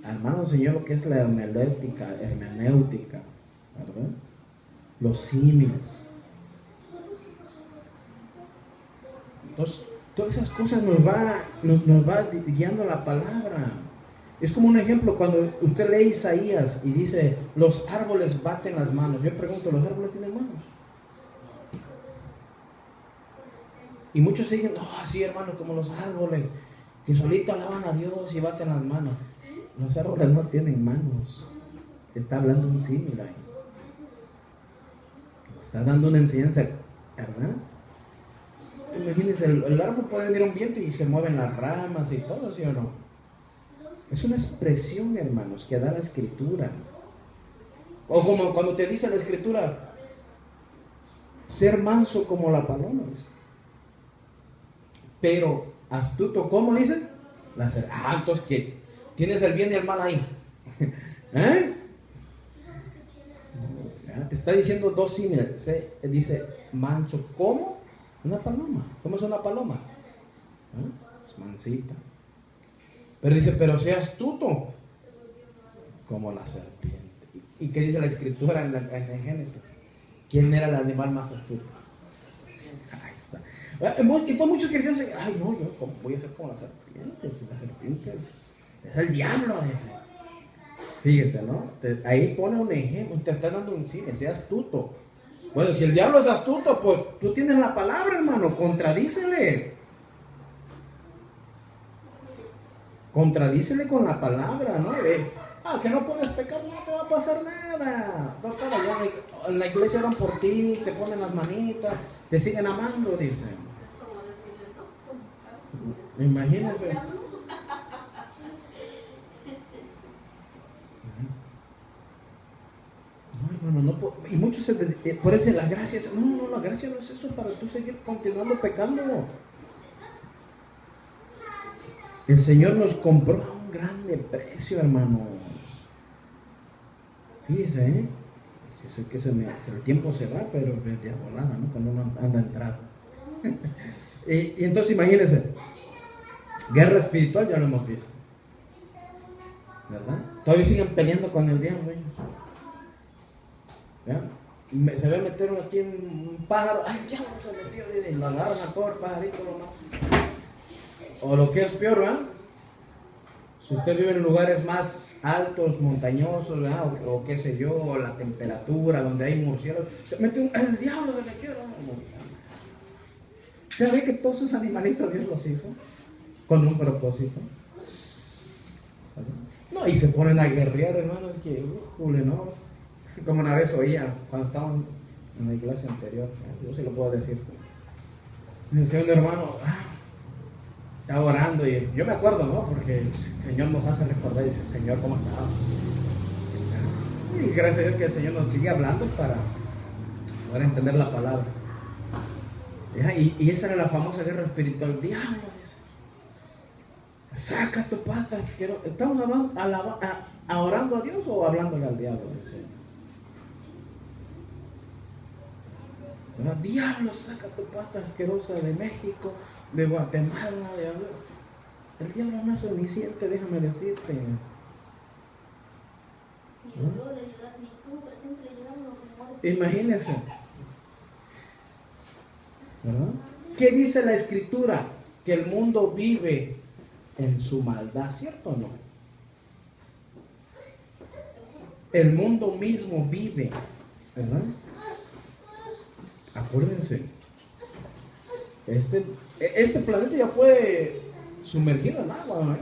Speaker 1: Hermano, enseñó lo que es la hermenéutica, ¿verdad? Los símiles. Entonces, todas esas cosas nos va guiando la palabra. Es como un ejemplo cuando usted lee Isaías y dice, los árboles baten las manos. Yo pregunto, ¿los árboles tienen manos? Y muchos se dicen, sí, hermano, como los árboles, que solito alaban a Dios y baten las manos. Los árboles no tienen manos. Está hablando un símil ahí. Está dando una enseñanza, ¿verdad? Imagínense, el árbol puede venir un viento y se mueven las ramas y todo, ¿sí o no? Es una expresión, hermanos, que da la escritura. O como cuando te dice la escritura, ser manso como la paloma. Pero astuto, ¿cómo dice? Entonces, ¿qué? Tienes el bien y el mal ahí. Te está diciendo 2 símiles. Dice, manso como una paloma. ¿Cómo es una paloma? Es mansita. Pero dice, pero sea astuto como la serpiente. ¿Y qué dice la escritura en Génesis? ¿Quién era el animal más astuto? Ahí está. Y todos muchos cristianos dicen, no, yo voy a ser como la serpiente. La serpiente es el diablo, dice. Fíjese, ¿no? Ahí pone un ejemplo, te está dando un cine, sea astuto. Bueno, si el diablo es astuto, pues tú tienes la palabra, hermano, contradícele. Contradícele con la palabra, ¿no? Que no puedes pecar, no te va a pasar nada. Doctor, en la iglesia oran por ti, te ponen las manitas, te siguen amando, dicen. Imagínense. No, hermano, y muchos por eso la gracia es, no, la gracia no es eso para tú seguir continuando pecando. El Señor nos compró a un grande precio, hermanos. Fíjese, yo sé que el tiempo se va, pero de volada, ¿no? Cuando uno anda entrado. y entonces imagínense, guerra espiritual ya lo hemos visto, ¿verdad? Todavía siguen peleando con el diablo ellos. ¿Ya? Se ve meter aquí un pájaro, ¡ay, el diablo se metió! Y lo agarran a todo el pajarito, o lo que es peor, ¿verdad? Si usted vive en lugares más altos, montañosos, ¿verdad? O qué sé yo, o la temperatura, donde hay murciélagos, se mete el diablo se metió. ¿Usted ve que todos esos animalitos Dios los hizo con un propósito? No, y se ponen a guerrear, hermanos, que, ¿no? Como una vez oía, cuando estábamos en la iglesia anterior, yo sí lo puedo decir, me decía un hermano, estaba orando, y yo me acuerdo, ¿no? Porque el Señor nos hace recordar, y dice, Señor, ¿cómo estaba? Y gracias a Dios que el Señor nos sigue hablando para poder entender la palabra. Y esa era la famosa guerra espiritual. Diablo, dice, saca tu pata. ¿Estamos orando a Dios o hablándole al diablo? Dice. Diablo, saca tu pata asquerosa de México, de Guatemala. El diablo no es omnisciente, déjame decirte. Imagínense, ¿verdad? ¿Qué dice la Escritura? Que el mundo vive en su maldad, ¿cierto o no? El mundo mismo vive, ¿verdad? Acuérdense, este planeta ya fue sumergido en agua, ¿no?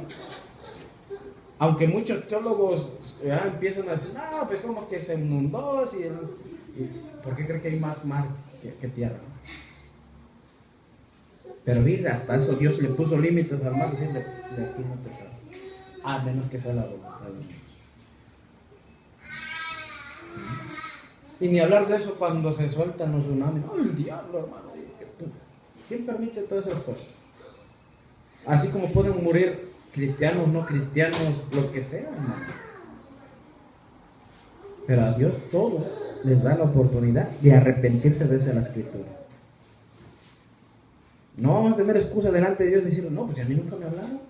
Speaker 1: Aunque muchos teólogos empiezan a decir, no, pues como que se inundó, ¿por qué cree que hay más mar que tierra? Pero dice, hasta eso Dios le puso límites al mar, diciendo, de aquí no te sale, a menos que sea la voluntad de Dios. Y ni hablar de eso cuando se sueltan los tsunamis. ¡Oh, el diablo, hermano! ¿Quién permite todas esas cosas? Así como pueden morir cristianos, no cristianos, lo que sea, hermano. Pero a Dios todos les da la oportunidad de arrepentirse de esa la Escritura. No vamos a tener excusa delante de Dios diciendo, no, pues a mí nunca me hablaron.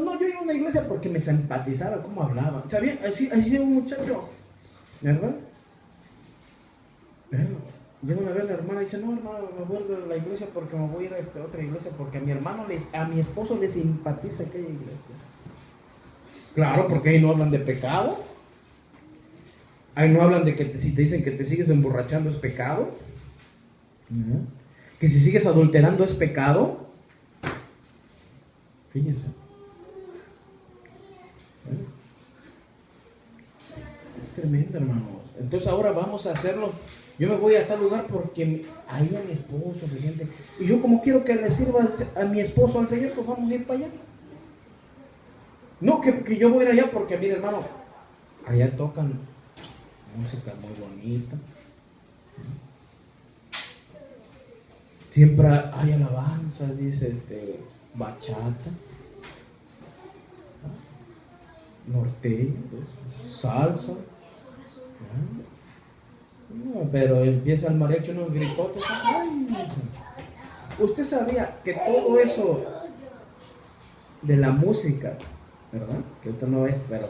Speaker 1: No, yo iba a una iglesia porque me simpatizaba cómo hablaba. ¿Sabían? Así un muchacho, ¿verdad? Llega una vez la hermana y dice, no, hermano, me voy de la iglesia porque me voy a ir a esta otra iglesia porque a mi esposo le simpatiza aquella iglesia. Claro, porque ahí no hablan de pecado. Ahí no hablan de que si te dicen que te sigues emborrachando es pecado. Que si sigues adulterando es pecado. Fíjense. Es tremendo, hermanos. Entonces ahora vamos a hacerlo. Yo me voy a tal lugar porque ahí a mi esposo se siente. Y yo como quiero que le sirva a mi esposo al Señor, pues vamos a ir para allá. No, que yo voy a ir allá porque, mire, hermano, allá tocan música muy bonita. Siempre hay alabanza, dice, bachata, norteño, salsa. No, pero empieza el mariachi unos gritotes. Usted sabía que todo eso de la música, ¿verdad? Que usted no ve, pero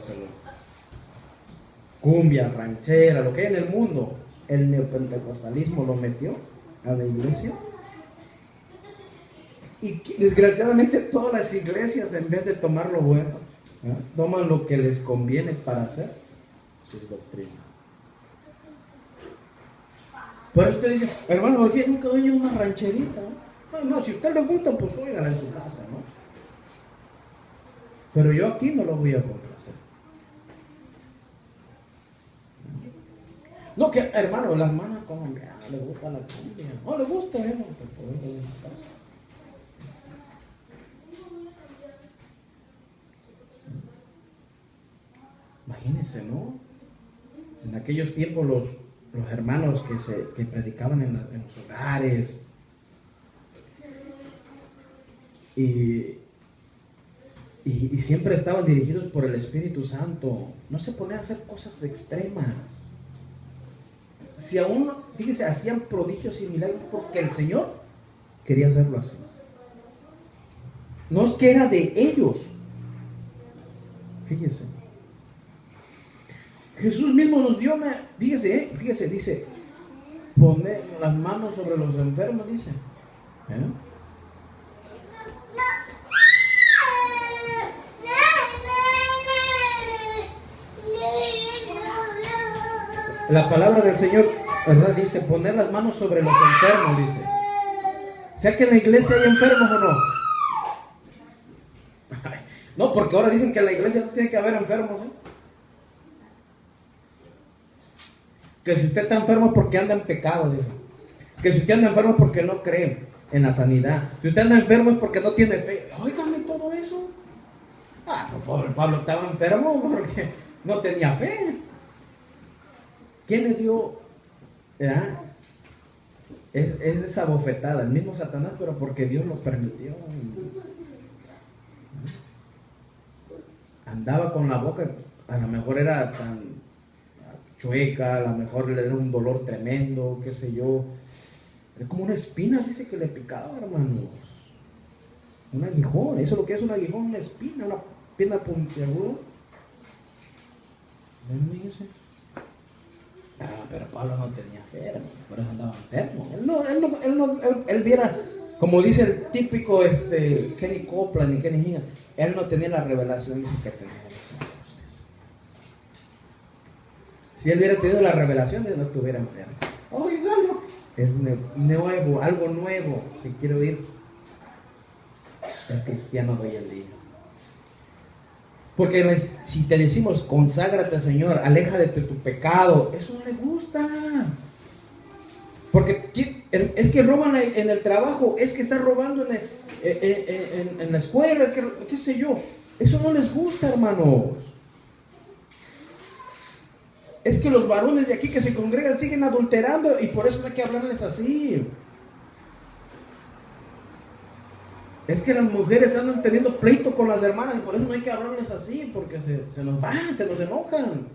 Speaker 1: cumbia, ranchera, lo que hay en el mundo, el neopentecostalismo lo metió a la iglesia. Y desgraciadamente todas las iglesias, en vez de tomar lo bueno, toman lo que les conviene para hacer sus doctrinas. Por eso usted dice, hermano, ¿por qué nunca oye una rancherita? No, si a usted le gusta, pues óigala en su casa, ¿no? Pero yo aquí no lo voy a complacer. No, que hermano, la hermana colombiana le gusta la cumbia. No le gusta, pues oígala en su casa. Imagínense, ¿no? En aquellos tiempos los hermanos que predicaban en los hogares y siempre estaban dirigidos por el Espíritu Santo, no se ponían a hacer cosas extremas. Si aún, fíjese, hacían prodigios y milagros porque el Señor quería hacerlo así. No es que era de ellos. Fíjese. Jesús mismo nos dio una, fíjese, dice, poner las manos sobre los enfermos, dice. La palabra del Señor, ¿verdad? Dice, poner las manos sobre los enfermos, dice. ¿Sea que en la iglesia hay enfermos o no? No, porque ahora dicen que en la iglesia no tiene que haber enfermos, ¿eh? Que si usted está enfermo es porque anda en pecado, dice. Que si usted anda enfermo es porque no cree en la sanidad. Si usted anda enfermo es porque no tiene fe. Óigame todo eso. Pues pobre Pablo estaba enfermo porque no tenía fe. ¿Quién le dio es esa bofetada? El mismo Satanás, pero porque Dios lo permitió. Andaba con la boca, a lo mejor era tan chueca, a lo mejor le era un dolor tremendo, qué sé yo. Era como una espina, dice que le picaba, hermanos. Un aguijón, eso es lo que es un aguijón, una espina, una pierna puntiaguda. Fíjense. Pero Pablo no tenía fe, hermano, por eso andaba enfermo. Él viera, como dice el típico Kenny Copeland y Kenny Hinn, él no tenía la revelación que tenía nosotros. Si él hubiera tenido la revelación, él no estuviera enfermo. Oígalo, es nuevo, algo nuevo que quiero oír el cristiano de hoy en día. Porque si te decimos, conságrate, Señor, aléjate de tu pecado, eso no le gusta. Porque es que roban en el trabajo, es que están robando en la escuela, es que, qué sé yo. Eso no les gusta, hermanos. Es que los varones de aquí que se congregan siguen adulterando y por eso no hay que hablarles así. Es que las mujeres andan teniendo pleito con las hermanas y por eso no hay que hablarles así, porque se nos van, se nos enojan.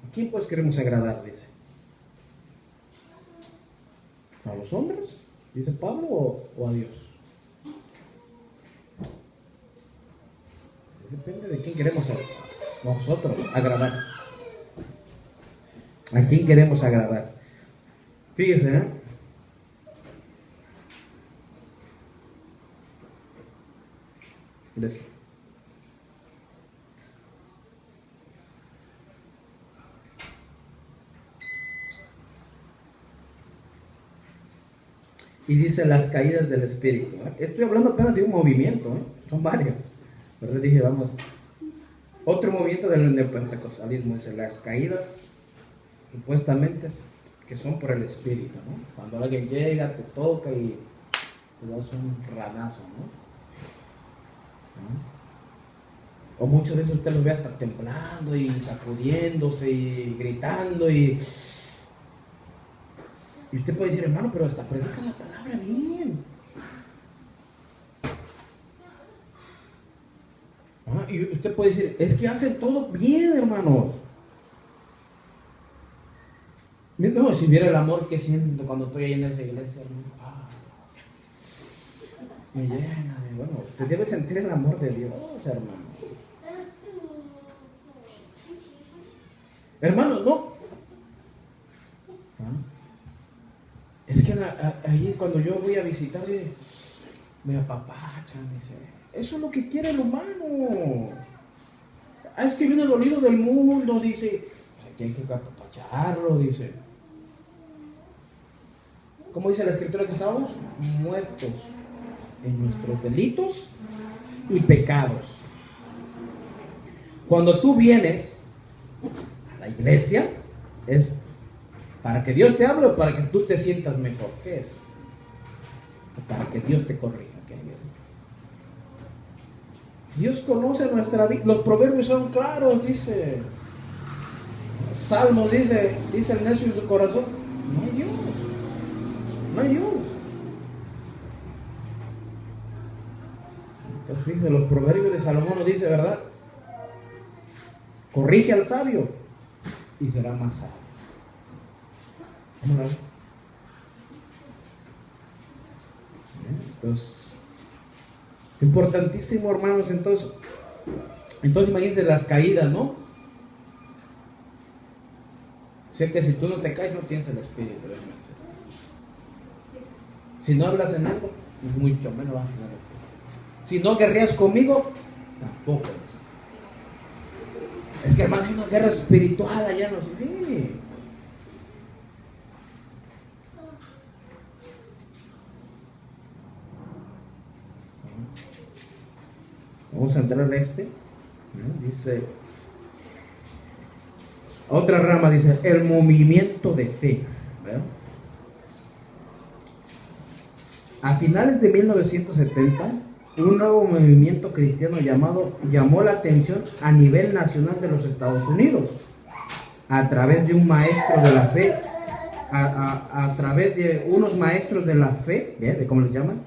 Speaker 1: ¿A quién pues queremos agradar? Dice. ¿A los hombres? Dice Pablo, o a Dios. Depende de quién queremos nosotros agradar. ¿A quién queremos agradar? Fíjese, y dice las caídas del espíritu. Estoy hablando apenas de un movimiento, son varios. ¿Verdad? Dije, vamos. Otro movimiento del pentecostalismo dice las caídas, supuestamente, que son por el espíritu, ¿no? Cuando alguien llega, te toca y te das un ranazo, ¿no? O muchas veces usted los ve hasta temblando y sacudiéndose y gritando y usted puede decir, hermano, pero hasta predica la palabra bien. Y usted puede decir, es que hacen todo bien, hermanos. No, si viera el amor que siento cuando estoy ahí en esa iglesia, hermano, me llena de, bueno, usted debe sentir el amor de Dios, hermano. Hermano, no. Es que ahí cuando yo voy a visitar, me apapachan, dice. Eso es lo que quiere el humano. Es que viene el olido del mundo, dice. Aquí hay que apapacharlo, dice. ¿Cómo dice la escritura que estábamos? Muertos en nuestros delitos y pecados. Cuando tú vienes a la iglesia, es para que Dios te hable o para que tú te sientas mejor. ¿Qué es? Para que Dios te corrija. Dios conoce nuestra vida. Los proverbios son claros, dice. Salmos dice el necio en su corazón, no hay Dios. No hay Dios. Entonces, fíjense, los proverbios de Salomón nos dice, ¿verdad? Corrige al sabio y será más sabio. Vamos a ver. Entonces, es importantísimo, hermanos. Entonces imagínense las caídas, ¿no? O sea que si tú no te caes, no tienes el espíritu. Si no hablas en algo, mucho menos vas a tener el espíritu. Si no guerreas conmigo, tampoco. Es que, hermano, hay una guerra espiritual allá en los... Sí. Vamos a entrar a este. Dice, otra rama dice, el movimiento de fe. ¿Verdad? A finales de 1970, un nuevo movimiento cristiano llamó la atención a nivel nacional de los Estados Unidos, a través de un maestro de la fe, a través de unos maestros de la fe, ¿de cómo les llaman?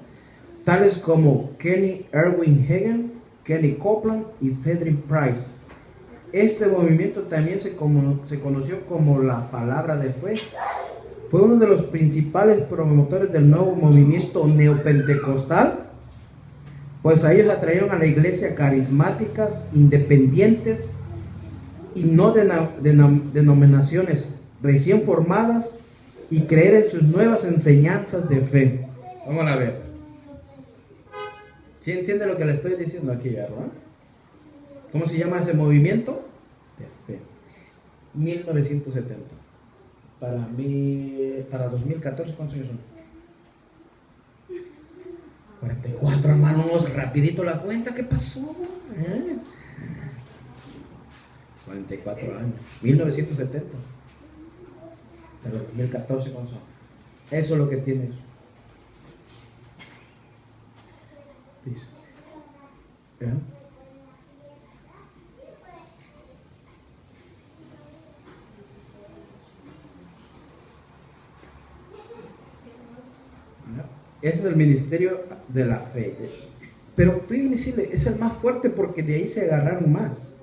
Speaker 1: Tales como Kenny Erwin Hagen, Kenny Copeland y Frederick Price. Este movimiento también se conoció como la palabra de fe. Fue uno de los principales promotores del nuevo movimiento neopentecostal, pues a ellos atrajeron a la iglesia carismáticas, independientes y no denominaciones recién formadas y creer en sus nuevas enseñanzas de fe. Vamos a ver. ¿Sí entiende lo que le estoy diciendo aquí, verdad? ¿Cómo se llama ese movimiento? De fe. 1970. Para 2014, ¿cuántos años son? 44, hermanos, rapidito la cuenta, ¿qué pasó? 44 años, 1970. Pero 2014, ¿cuántos son? Eso es lo que tienes. Dice. ¿Ya? Ese es el ministerio de la fe. Pero fíjense, es el más fuerte porque de ahí se agarraron más.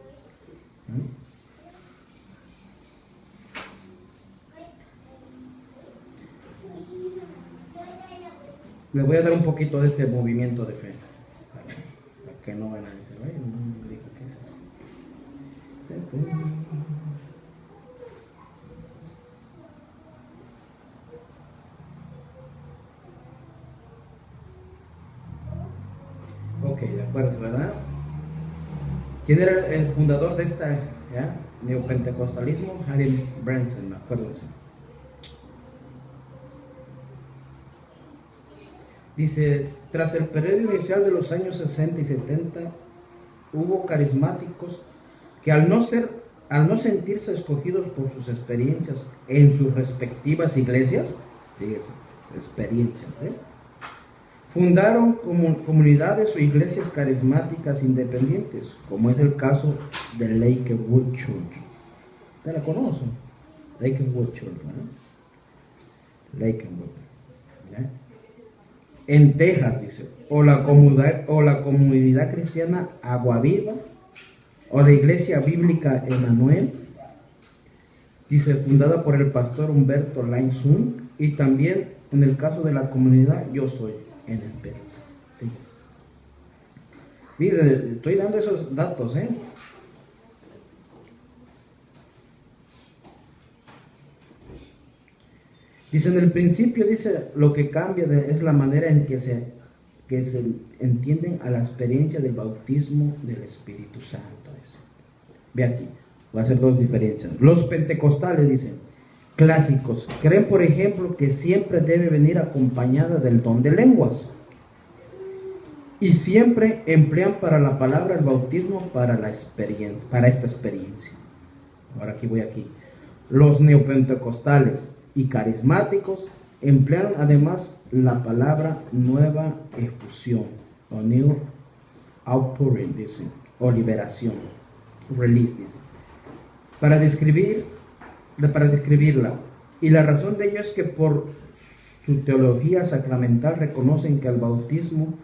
Speaker 1: Les voy a dar un poquito de este movimiento de fe. Para que no van a decir, ay, no me dijo qué es eso. Ok, de acuerdo, ¿verdad? ¿Quién era el fundador de esta neopentecostalismo? Harry Branson, acuérdense. Dice, tras el periodo inicial de los años 60 y 70, hubo carismáticos que al no sentirse escogidos por sus experiencias en sus respectivas iglesias, fíjense, experiencias, fundaron comunidades o iglesias carismáticas independientes, como es el caso de Lakewood Church. ¿Ustedes la conocen? Lakewood Church, ¿no? Lakewood, ¿ya? En Texas, dice, o la comunidad cristiana Agua Viva, o la iglesia bíblica Emanuel, dice, fundada por el pastor Humberto Lainsun, y también en el caso de la comunidad Yo Soy en el Perú. Fíjense, estoy dando esos datos, Dice, en el principio, dice, lo que cambia es la manera en que se entienden a la experiencia del bautismo del Espíritu Santo. Dice. Ve aquí, voy a hacer dos diferencias. Los pentecostales, dicen, clásicos, creen, por ejemplo, que siempre debe venir acompañada del don de lenguas. Y siempre emplean para la palabra el bautismo para esta experiencia. Ahora aquí voy aquí. Los neopentecostales y carismáticos emplean además la palabra nueva efusión o new outpouring, dice, o liberación, release, dice, para describirla. Y la razón de ello es que por su teología sacramental reconocen que al bautismo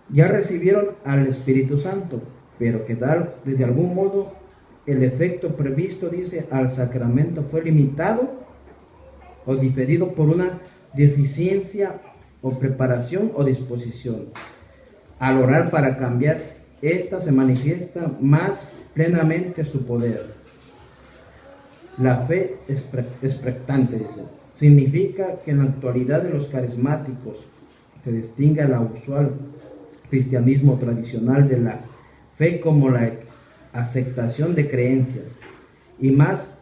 Speaker 1: ya recibieron al Espíritu Santo, pero que de algún modo el efecto previsto, dice, al sacramento fue limitado o diferido por una deficiencia o preparación o disposición. Al orar para cambiar, esta se manifiesta más plenamente su poder. La fe expectante, dice, significa que en la actualidad de los carismáticos se distingue la usual cristianismo tradicional de la fe como la aceptación de creencias, y más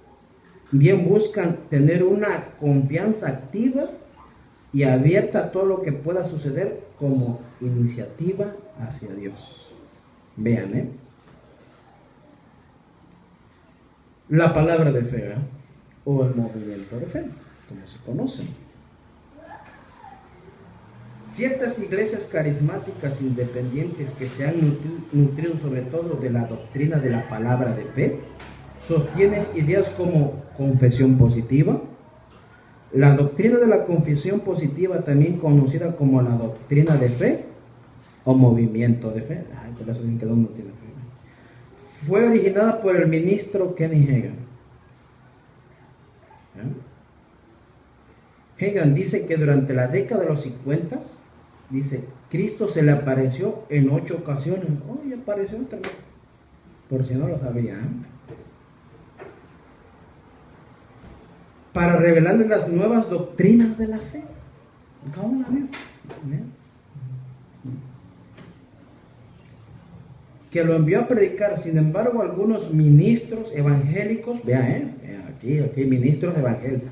Speaker 1: bien buscan tener una confianza activa y abierta a todo lo que pueda suceder como iniciativa hacia Dios. Vean, la palabra de fe, o el movimiento de fe, como se conocen. Ciertas iglesias carismáticas independientes que se han nutrido sobre todo de la doctrina de la palabra de fe, sostienen ideas como confesión positiva. La doctrina de la confesión positiva, también conocida como la doctrina de fe o movimiento de fe. Ay, por eso dicen que no tiene fe. Fue originada por el ministro Kenny Hagin. Hagin dice que durante la década de los 50, dice, Cristo se le apareció en 8 ocasiones. Oh, y apareció también, por si no lo sabía, para revelarle las nuevas doctrinas de la fe. ¿Cómo la vio? Que lo envió a predicar. Sin embargo, algunos ministros evangélicos, vean, aquí ministros evangélicos,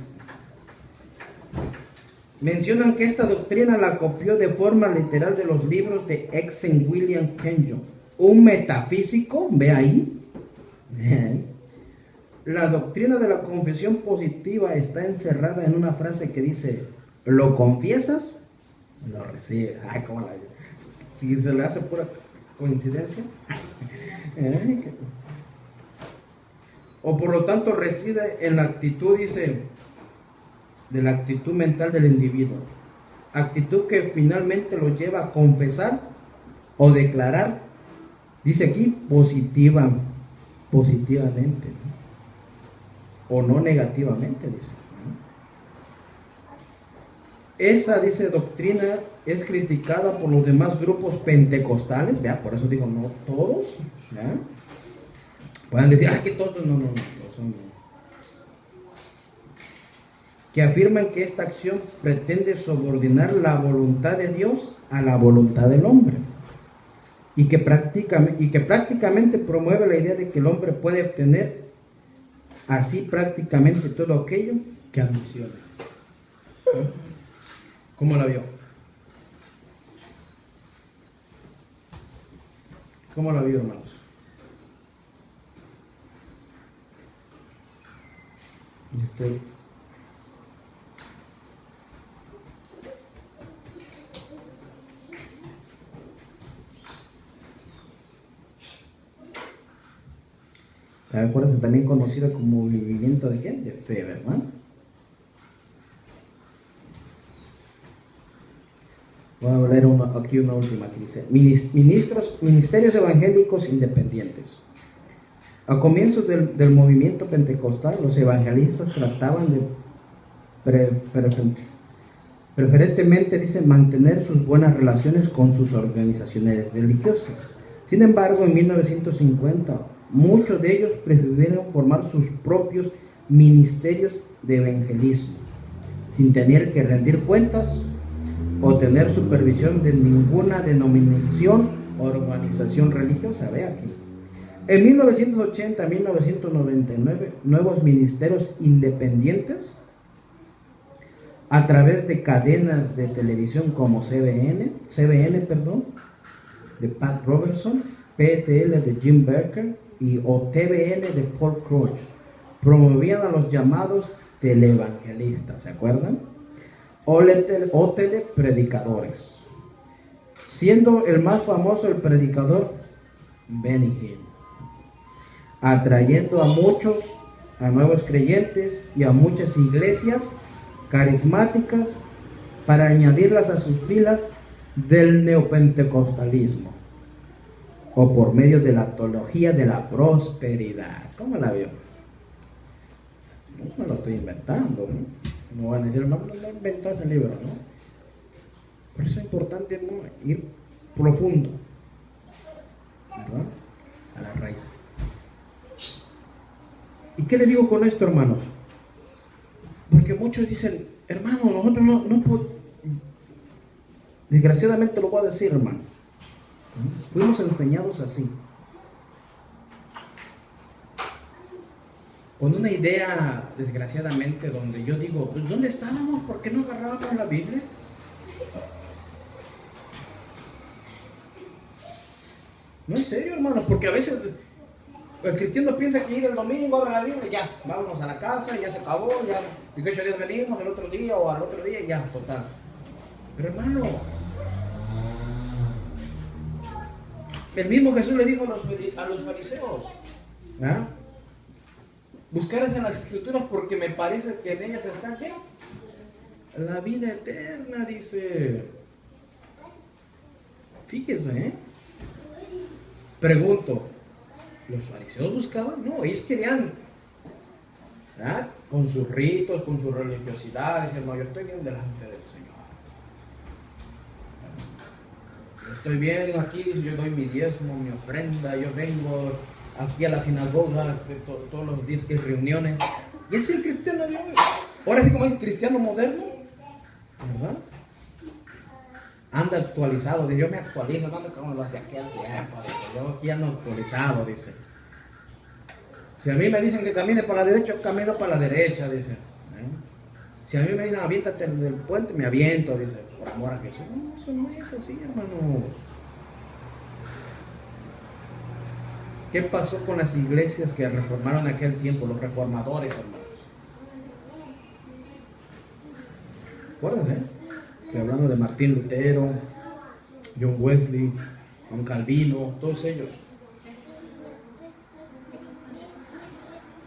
Speaker 1: mencionan que esta doctrina la copió de forma literal de los libros de Exen William Kenyon, un metafísico. Ve ahí. La doctrina de la confesión positiva está encerrada en una frase que dice: ¿lo confiesas? Lo recibes. Ay, ¿cómo la vio? Si se le hace pura coincidencia. O por lo tanto reside en la actitud, dice, de la actitud mental del individuo, actitud que finalmente lo lleva a confesar o declarar, dice aquí, positivamente, o no negativamente, dice. Esa, dice, doctrina es criticada por los demás grupos pentecostales, vea, por eso digo, no todos, ¿ya? Pueden decir, que todos, no son, que afirman que esta acción pretende subordinar la voluntad de Dios a la voluntad del hombre, y que prácticamente promueve la idea de que el hombre puede obtener así prácticamente todo aquello que ambiciona. ¿Cómo la vio? ¿Cómo la vio, hermanos? Acuérdense, también conocida como movimiento de ¿qué? De fe, ¿verdad? Voy a leer aquí una última que dice: ministerios evangélicos independientes. A comienzos del movimiento pentecostal, los evangelistas trataban de preferentemente, dice, mantener sus buenas relaciones con sus organizaciones religiosas. Sin embargo, en 1950, muchos de ellos prefirieron formar sus propios ministerios de evangelismo, sin tener que rendir cuentas o tener supervisión de ninguna denominación o organización religiosa. Ve aquí. En 1980 a 1999, nuevos ministerios independientes, a través de cadenas de televisión como CBN, de Pat Robertson, PTL de Jim Bakker o TVN de Paul Crouch, promovían a los llamados televangelistas, ¿se acuerdan? O telepredicadores. siendo el más famoso el predicador Benny Hinn, atrayendo a muchos, a nuevos creyentes y a muchas iglesias carismáticas para añadirlas a sus filas del neopentecostalismo o por medio de la teología de la prosperidad. ¿Cómo la veo? No me lo estoy inventando, ¿no? No van a decir, no inventas el libro, ¿no? Por eso es importante, ¿no?, ir profundo, ¿verdad?, a la raíz. ¿Y qué le digo con esto, hermanos? Porque muchos dicen, hermano, nosotros no podemos, desgraciadamente lo voy a decir, hermanos, fuimos enseñados así, con una idea, desgraciadamente, donde yo digo, pues ¿dónde estábamos? ¿Por qué no agarrábamos la Biblia? No, en serio, hermano, porque a veces el cristiano piensa que ir el domingo, abre la Biblia, ya, vámonos a la casa, ya se acabó, ya 18 días venimos, el otro día o al otro día, ya, total. Pero hermano, el mismo Jesús le dijo a los fariseos, ¿ah?, buscaras en las escrituras porque me parece que en ellas está, ¿qué? La vida eterna, dice. Fíjese, Pregunto, ¿los fariseos buscaban? No, ellos querían, ¿verdad?, con sus ritos, con su religiosidad, dicen, no, yo estoy bien delante del Señor. Yo estoy bien aquí, dice, yo doy mi diezmo, mi ofrenda, yo vengo aquí a las sinagogas de todos los días que hay reuniones. Y es el cristiano de hoy. Ahora sí, como es el cristiano moderno, ¿verdad? Anda actualizado, dice, yo me actualizo, no ando como los de aquel tiempo, dice, yo aquí ando actualizado, dice. Si a mí me dicen que camine para la derecha, yo camino para la derecha, dice. Si a mí me dicen aviéntate del puente, me aviento, dice, por amor a Jesús. No, eso no es así, hermanos. ¿Qué pasó con las iglesias que reformaron en aquel tiempo, los reformadores, hermanos? Acuérdense, que hablando de Martín Lutero, John Wesley, Juan Calvino, todos ellos,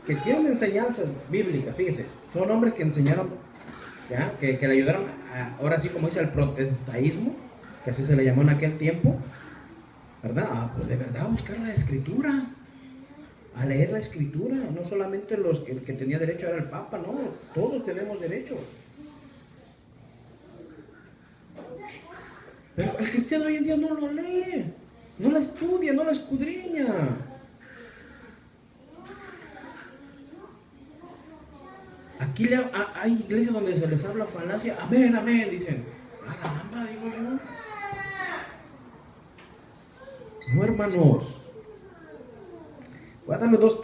Speaker 1: que tienen enseñanzas bíblicas, fíjese, son hombres que enseñaron, ¿ya?, que le ayudaron, ahora sí como dice, al protestantismo, que así se le llamó en aquel tiempo, ¿verdad? Pues de verdad, a buscar la escritura, a leer la escritura, no solamente el que tenía derecho era el Papa, no, todos tenemos derechos. Pero el cristiano hoy en día no lo lee, no la estudia, no la escudriña. Aquí hay iglesias donde se les habla falacia, amén, amén, dicen. Caramba, digo yo. No, hermanos. Voy a darle dos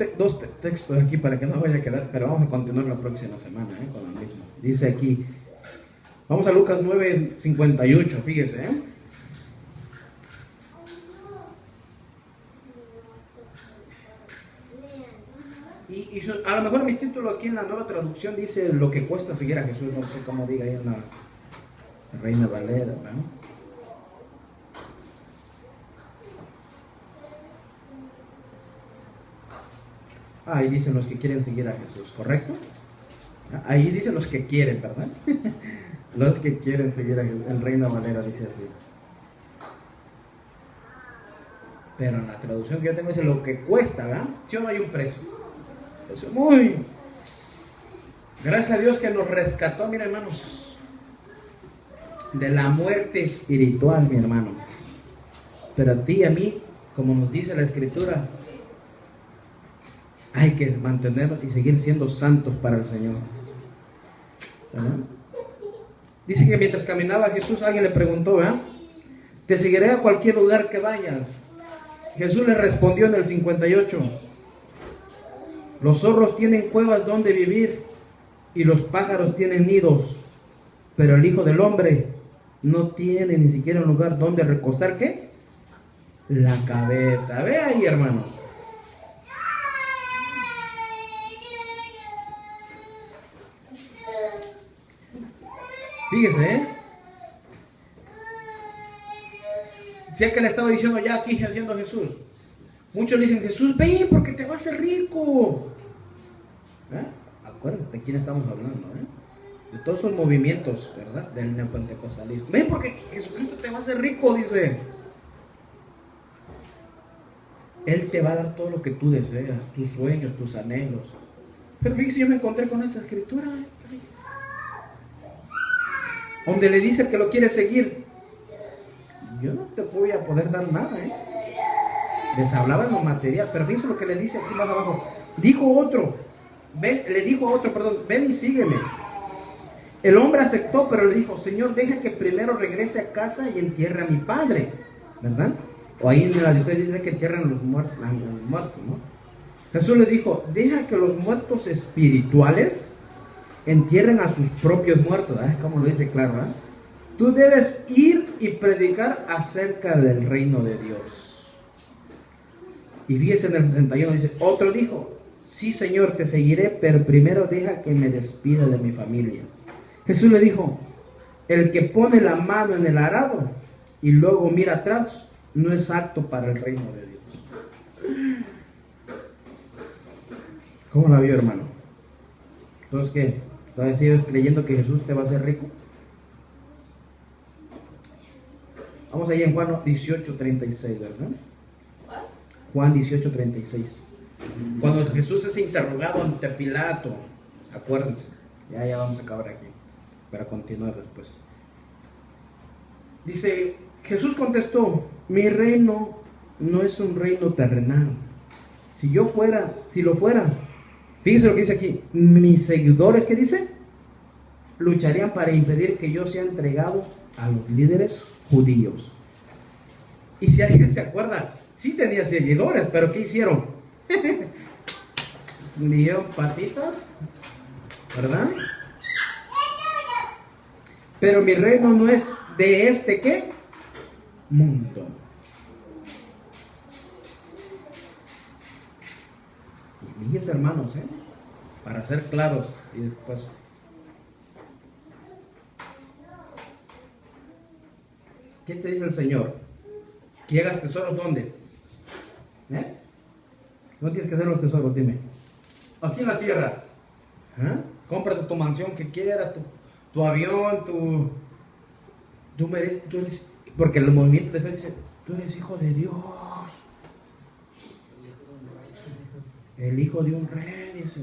Speaker 1: textos aquí para que no vaya a quedar, pero vamos a continuar la próxima semana con lo mismo. Dice aquí, vamos a Lucas 9:58, fíjese, Y a lo mejor mi título aquí en la Nueva Traducción dice lo que cuesta seguir a Jesús, no sé cómo diga ahí en la Reina Valera, ¿no? Ahí dicen los que quieren seguir a Jesús, ¿correcto? Ahí dicen los que quieren, ¿verdad? Los que quieren seguir a Jesús. En Reina Valera dice así. Pero en la traducción que yo tengo dice lo que cuesta, ¿verdad? Si no hay un precio. Eso es muy... Gracias a Dios que nos rescató, mira, hermanos, de la muerte espiritual, mi hermano. Pero a ti y a mí, como nos dice la Escritura, hay que mantenernos y seguir siendo santos para el Señor, ¿verdad? Dice que mientras caminaba Jesús, alguien le preguntó, ¿verdad?, te seguiré a cualquier lugar que vayas. Jesús le respondió en el 58, los zorros tienen cuevas donde vivir y los pájaros tienen nidos, pero el Hijo del Hombre no tiene ni siquiera un lugar donde recostar, ¿qué?, la cabeza. Ve ahí, hermanos. Fíjese, Sé que le estaba diciendo ya aquí haciendo Jesús. Muchos dicen, Jesús, ven porque te vas a hacer rico. Acuérdense de quién estamos hablando, de todos esos movimientos, ¿verdad? Del neopentecostalismo. Ven porque Jesucristo te va a hacer rico, dice. Él te va a dar todo lo que tú deseas, tus sueños, tus anhelos. Pero fíjese, yo me encontré con esta escritura, donde le dice que lo quiere seguir. Yo no te voy a poder dar nada, Les hablaba en lo material, pero fíjense lo que le dice aquí más abajo. Le dijo a otro, ven y sígueme. El hombre aceptó, pero le dijo, Señor, deja que primero regrese a casa y entierre a mi padre, ¿verdad? O ahí en la de ustedes dice que entierran a los muertos, ¿no? Jesús le dijo, deja que los muertos espirituales entierren a sus propios muertos, como lo dice claro, Tú debes ir y predicar acerca del reino de Dios. Y fíjese en el 61, dice, otro dijo, sí Señor, te seguiré, pero primero deja que me despida de mi familia. Jesús le dijo, el que pone la mano en el arado y luego mira atrás, no es apto para el reino de Dios. ¿Cómo la vio, hermano? Entonces, ¿qué? ¿Todavía sigues creyendo que Jesús te va a hacer rico? Vamos allá en Juan 18:36, ¿verdad? Juan 18:36. Cuando Jesús es interrogado ante Pilato, acuérdense, ya vamos a acabar aquí, para continuar después. Dice, Jesús contestó, mi reino no es un reino terrenal. Si lo fuera, fíjense lo que dice aquí, mis seguidores, ¿qué dice? Lucharían para impedir que yo sea entregado a los líderes judíos. Y si alguien se acuerda, sí tenía seguidores, pero ¿qué hicieron? Le dieron patitas, ¿verdad? Pero mi reino no es de este, ¿qué? Mundo. Y fíjense, hermanos, para ser claros y después. ¿Qué te dice el Señor? Que hagas tesoros, ¿dónde? ¿Dónde tienes que hacer los tesoros? Dime. Aquí en la tierra. Cómprate tu mansión que quieras, tu avión, tú eres, porque el movimiento de fe dice, tú eres hijo de Dios. El hijo de un rey, dice.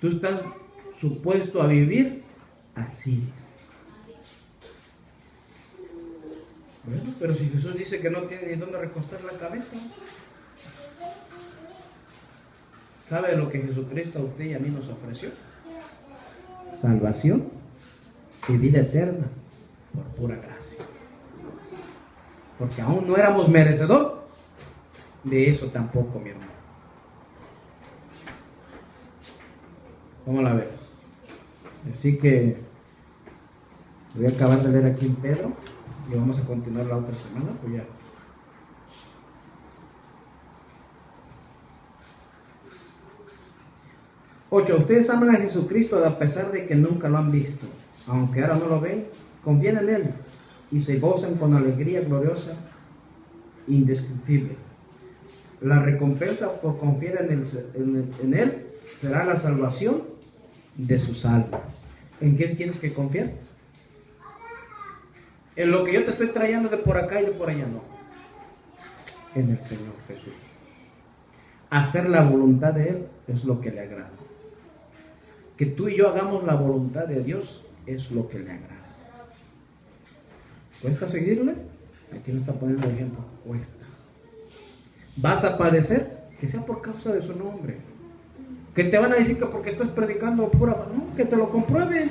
Speaker 1: Tú estás supuesto a vivir así. Bueno, pero si Jesús dice que no tiene ni dónde recostar la cabeza, ¿sabe lo que Jesucristo a usted y a mí nos ofreció? Salvación y vida eterna por pura gracia. Porque aún no éramos merecedores de eso tampoco, mi hermano. ¿Cómo la ve? Así que voy a acabar de leer aquí en Pedro y vamos a continuar la otra semana, pues ya. Ocho, ustedes aman a Jesucristo a pesar de que nunca lo han visto. Aunque ahora no lo ven, confíen en Él y se gozan con alegría gloriosa, indescriptible. La recompensa por confiar en Él será la salvación de sus almas. ¿En quién tienes que confiar? En lo que yo te estoy trayendo de por acá y de por allá, no. En el Señor Jesús. Hacer la voluntad de Él es lo que le agrada. Que tú y yo hagamos la voluntad de Dios es lo que le agrada. ¿Cuesta seguirle? Aquí nos está poniendo el ejemplo. Cuesta. ¿Vas a padecer? Que sea por causa de su nombre. Que te van a decir que porque estás predicando pura... No, que te lo comprueben.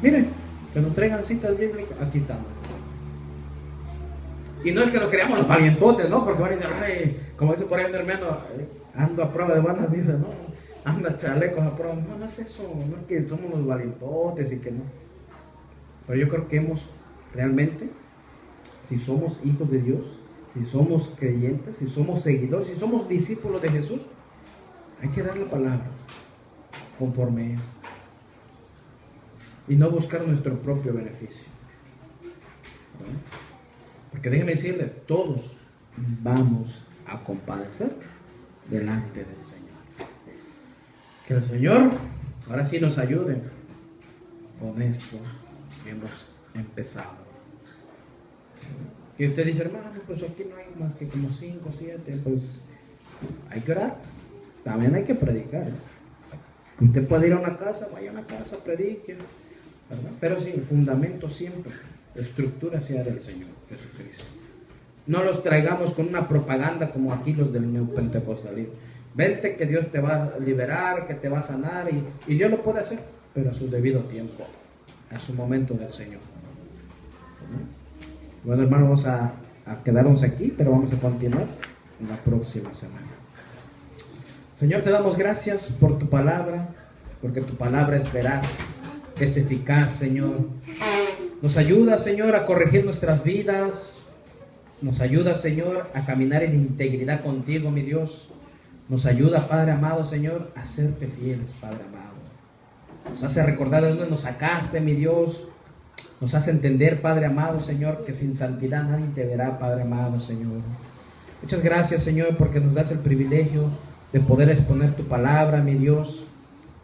Speaker 1: Miren, que nos traigan citas bíblicas. Aquí estamos. Y no es que nos creamos los valientotes, ¿no? Porque van a decir, ay, como dice por ahí un hermano, ando a prueba de balas, dice, ¿no? Anda chalecos a prueba. No, no es eso. No es que somos los valientotes y que no. Pero yo creo que hemos realmente, si somos hijos de Dios, si somos creyentes, si somos seguidores, si somos discípulos de Jesús, hay que dar la palabra conforme es. Y no buscar nuestro propio beneficio. ¿No? Porque déjeme decirle, todos vamos a compadecer delante del Señor. Que el Señor ahora sí nos ayude con esto que hemos empezado. Y usted dice, hermano, pues aquí no hay más que como 5 o 7, pues hay que orar, también hay que predicar. Usted puede ir a una casa, vaya a una casa, predique, ¿verdad? Pero sí, el fundamento siempre, la estructura sea del Señor Jesucristo. No los traigamos con una propaganda como aquí los del neopentecostalismo. Vente que Dios te va a liberar, que te va a sanar, y Dios lo puede hacer, pero a su debido tiempo, a su momento del Señor. Bueno, hermano, vamos a quedarnos aquí, pero vamos a continuar en la próxima semana. Señor, te damos gracias por tu palabra, porque tu palabra es veraz, es eficaz, Señor. Nos ayuda, Señor, a corregir nuestras vidas. Nos ayuda, Señor, a caminar en integridad contigo, mi Dios. Nos ayuda, Padre amado, Señor, a serte fieles, Padre amado. Nos hace recordar de dónde nos sacaste, mi Dios. Nos hace entender, Padre amado, Señor, que sin santidad nadie te verá, Padre amado, Señor. Muchas gracias, Señor, porque nos das el privilegio de poder exponer tu palabra, mi Dios.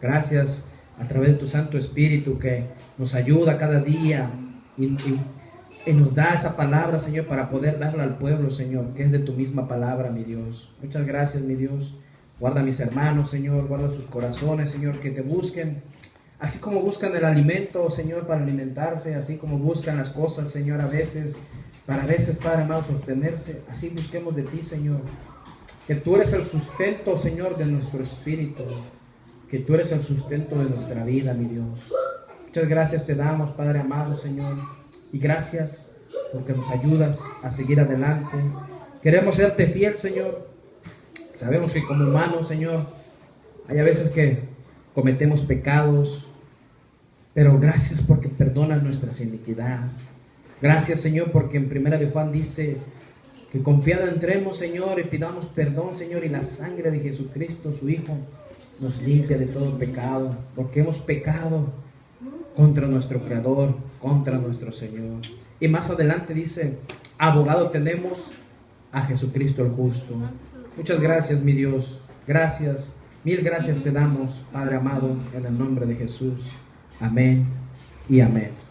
Speaker 1: Gracias a través de tu Santo Espíritu que nos ayuda cada día y nos da esa palabra, Señor, para poder darla al pueblo, Señor, que es de tu misma palabra, mi Dios. Muchas gracias, mi Dios. Guarda a mis hermanos, Señor, guarda sus corazones, Señor, que te busquen. Así como buscan el alimento, Señor, para alimentarse, así como buscan las cosas, Señor, a veces, Padre amado, sostenerse, así busquemos de ti, Señor. Que tú eres el sustento, Señor, de nuestro espíritu. Que tú eres el sustento de nuestra vida, mi Dios. Muchas gracias te damos, Padre amado, Señor. Y gracias porque nos ayudas a seguir adelante. Queremos serte fiel, Señor. Sabemos que como humanos, Señor, hay a veces que cometemos pecados, pero gracias porque perdonas nuestras iniquidades. Gracias, Señor, porque en 1 de Juan dice que confiada entremos, Señor, y pidamos perdón, Señor, y la sangre de Jesucristo, su Hijo, nos limpia de todo pecado, porque hemos pecado contra nuestro Creador, contra nuestro Señor. Y más adelante dice, abogado tenemos a Jesucristo el justo. Muchas gracias, mi Dios. Gracias, mil gracias te damos, Padre amado, en el nombre de Jesús. Amén y amén.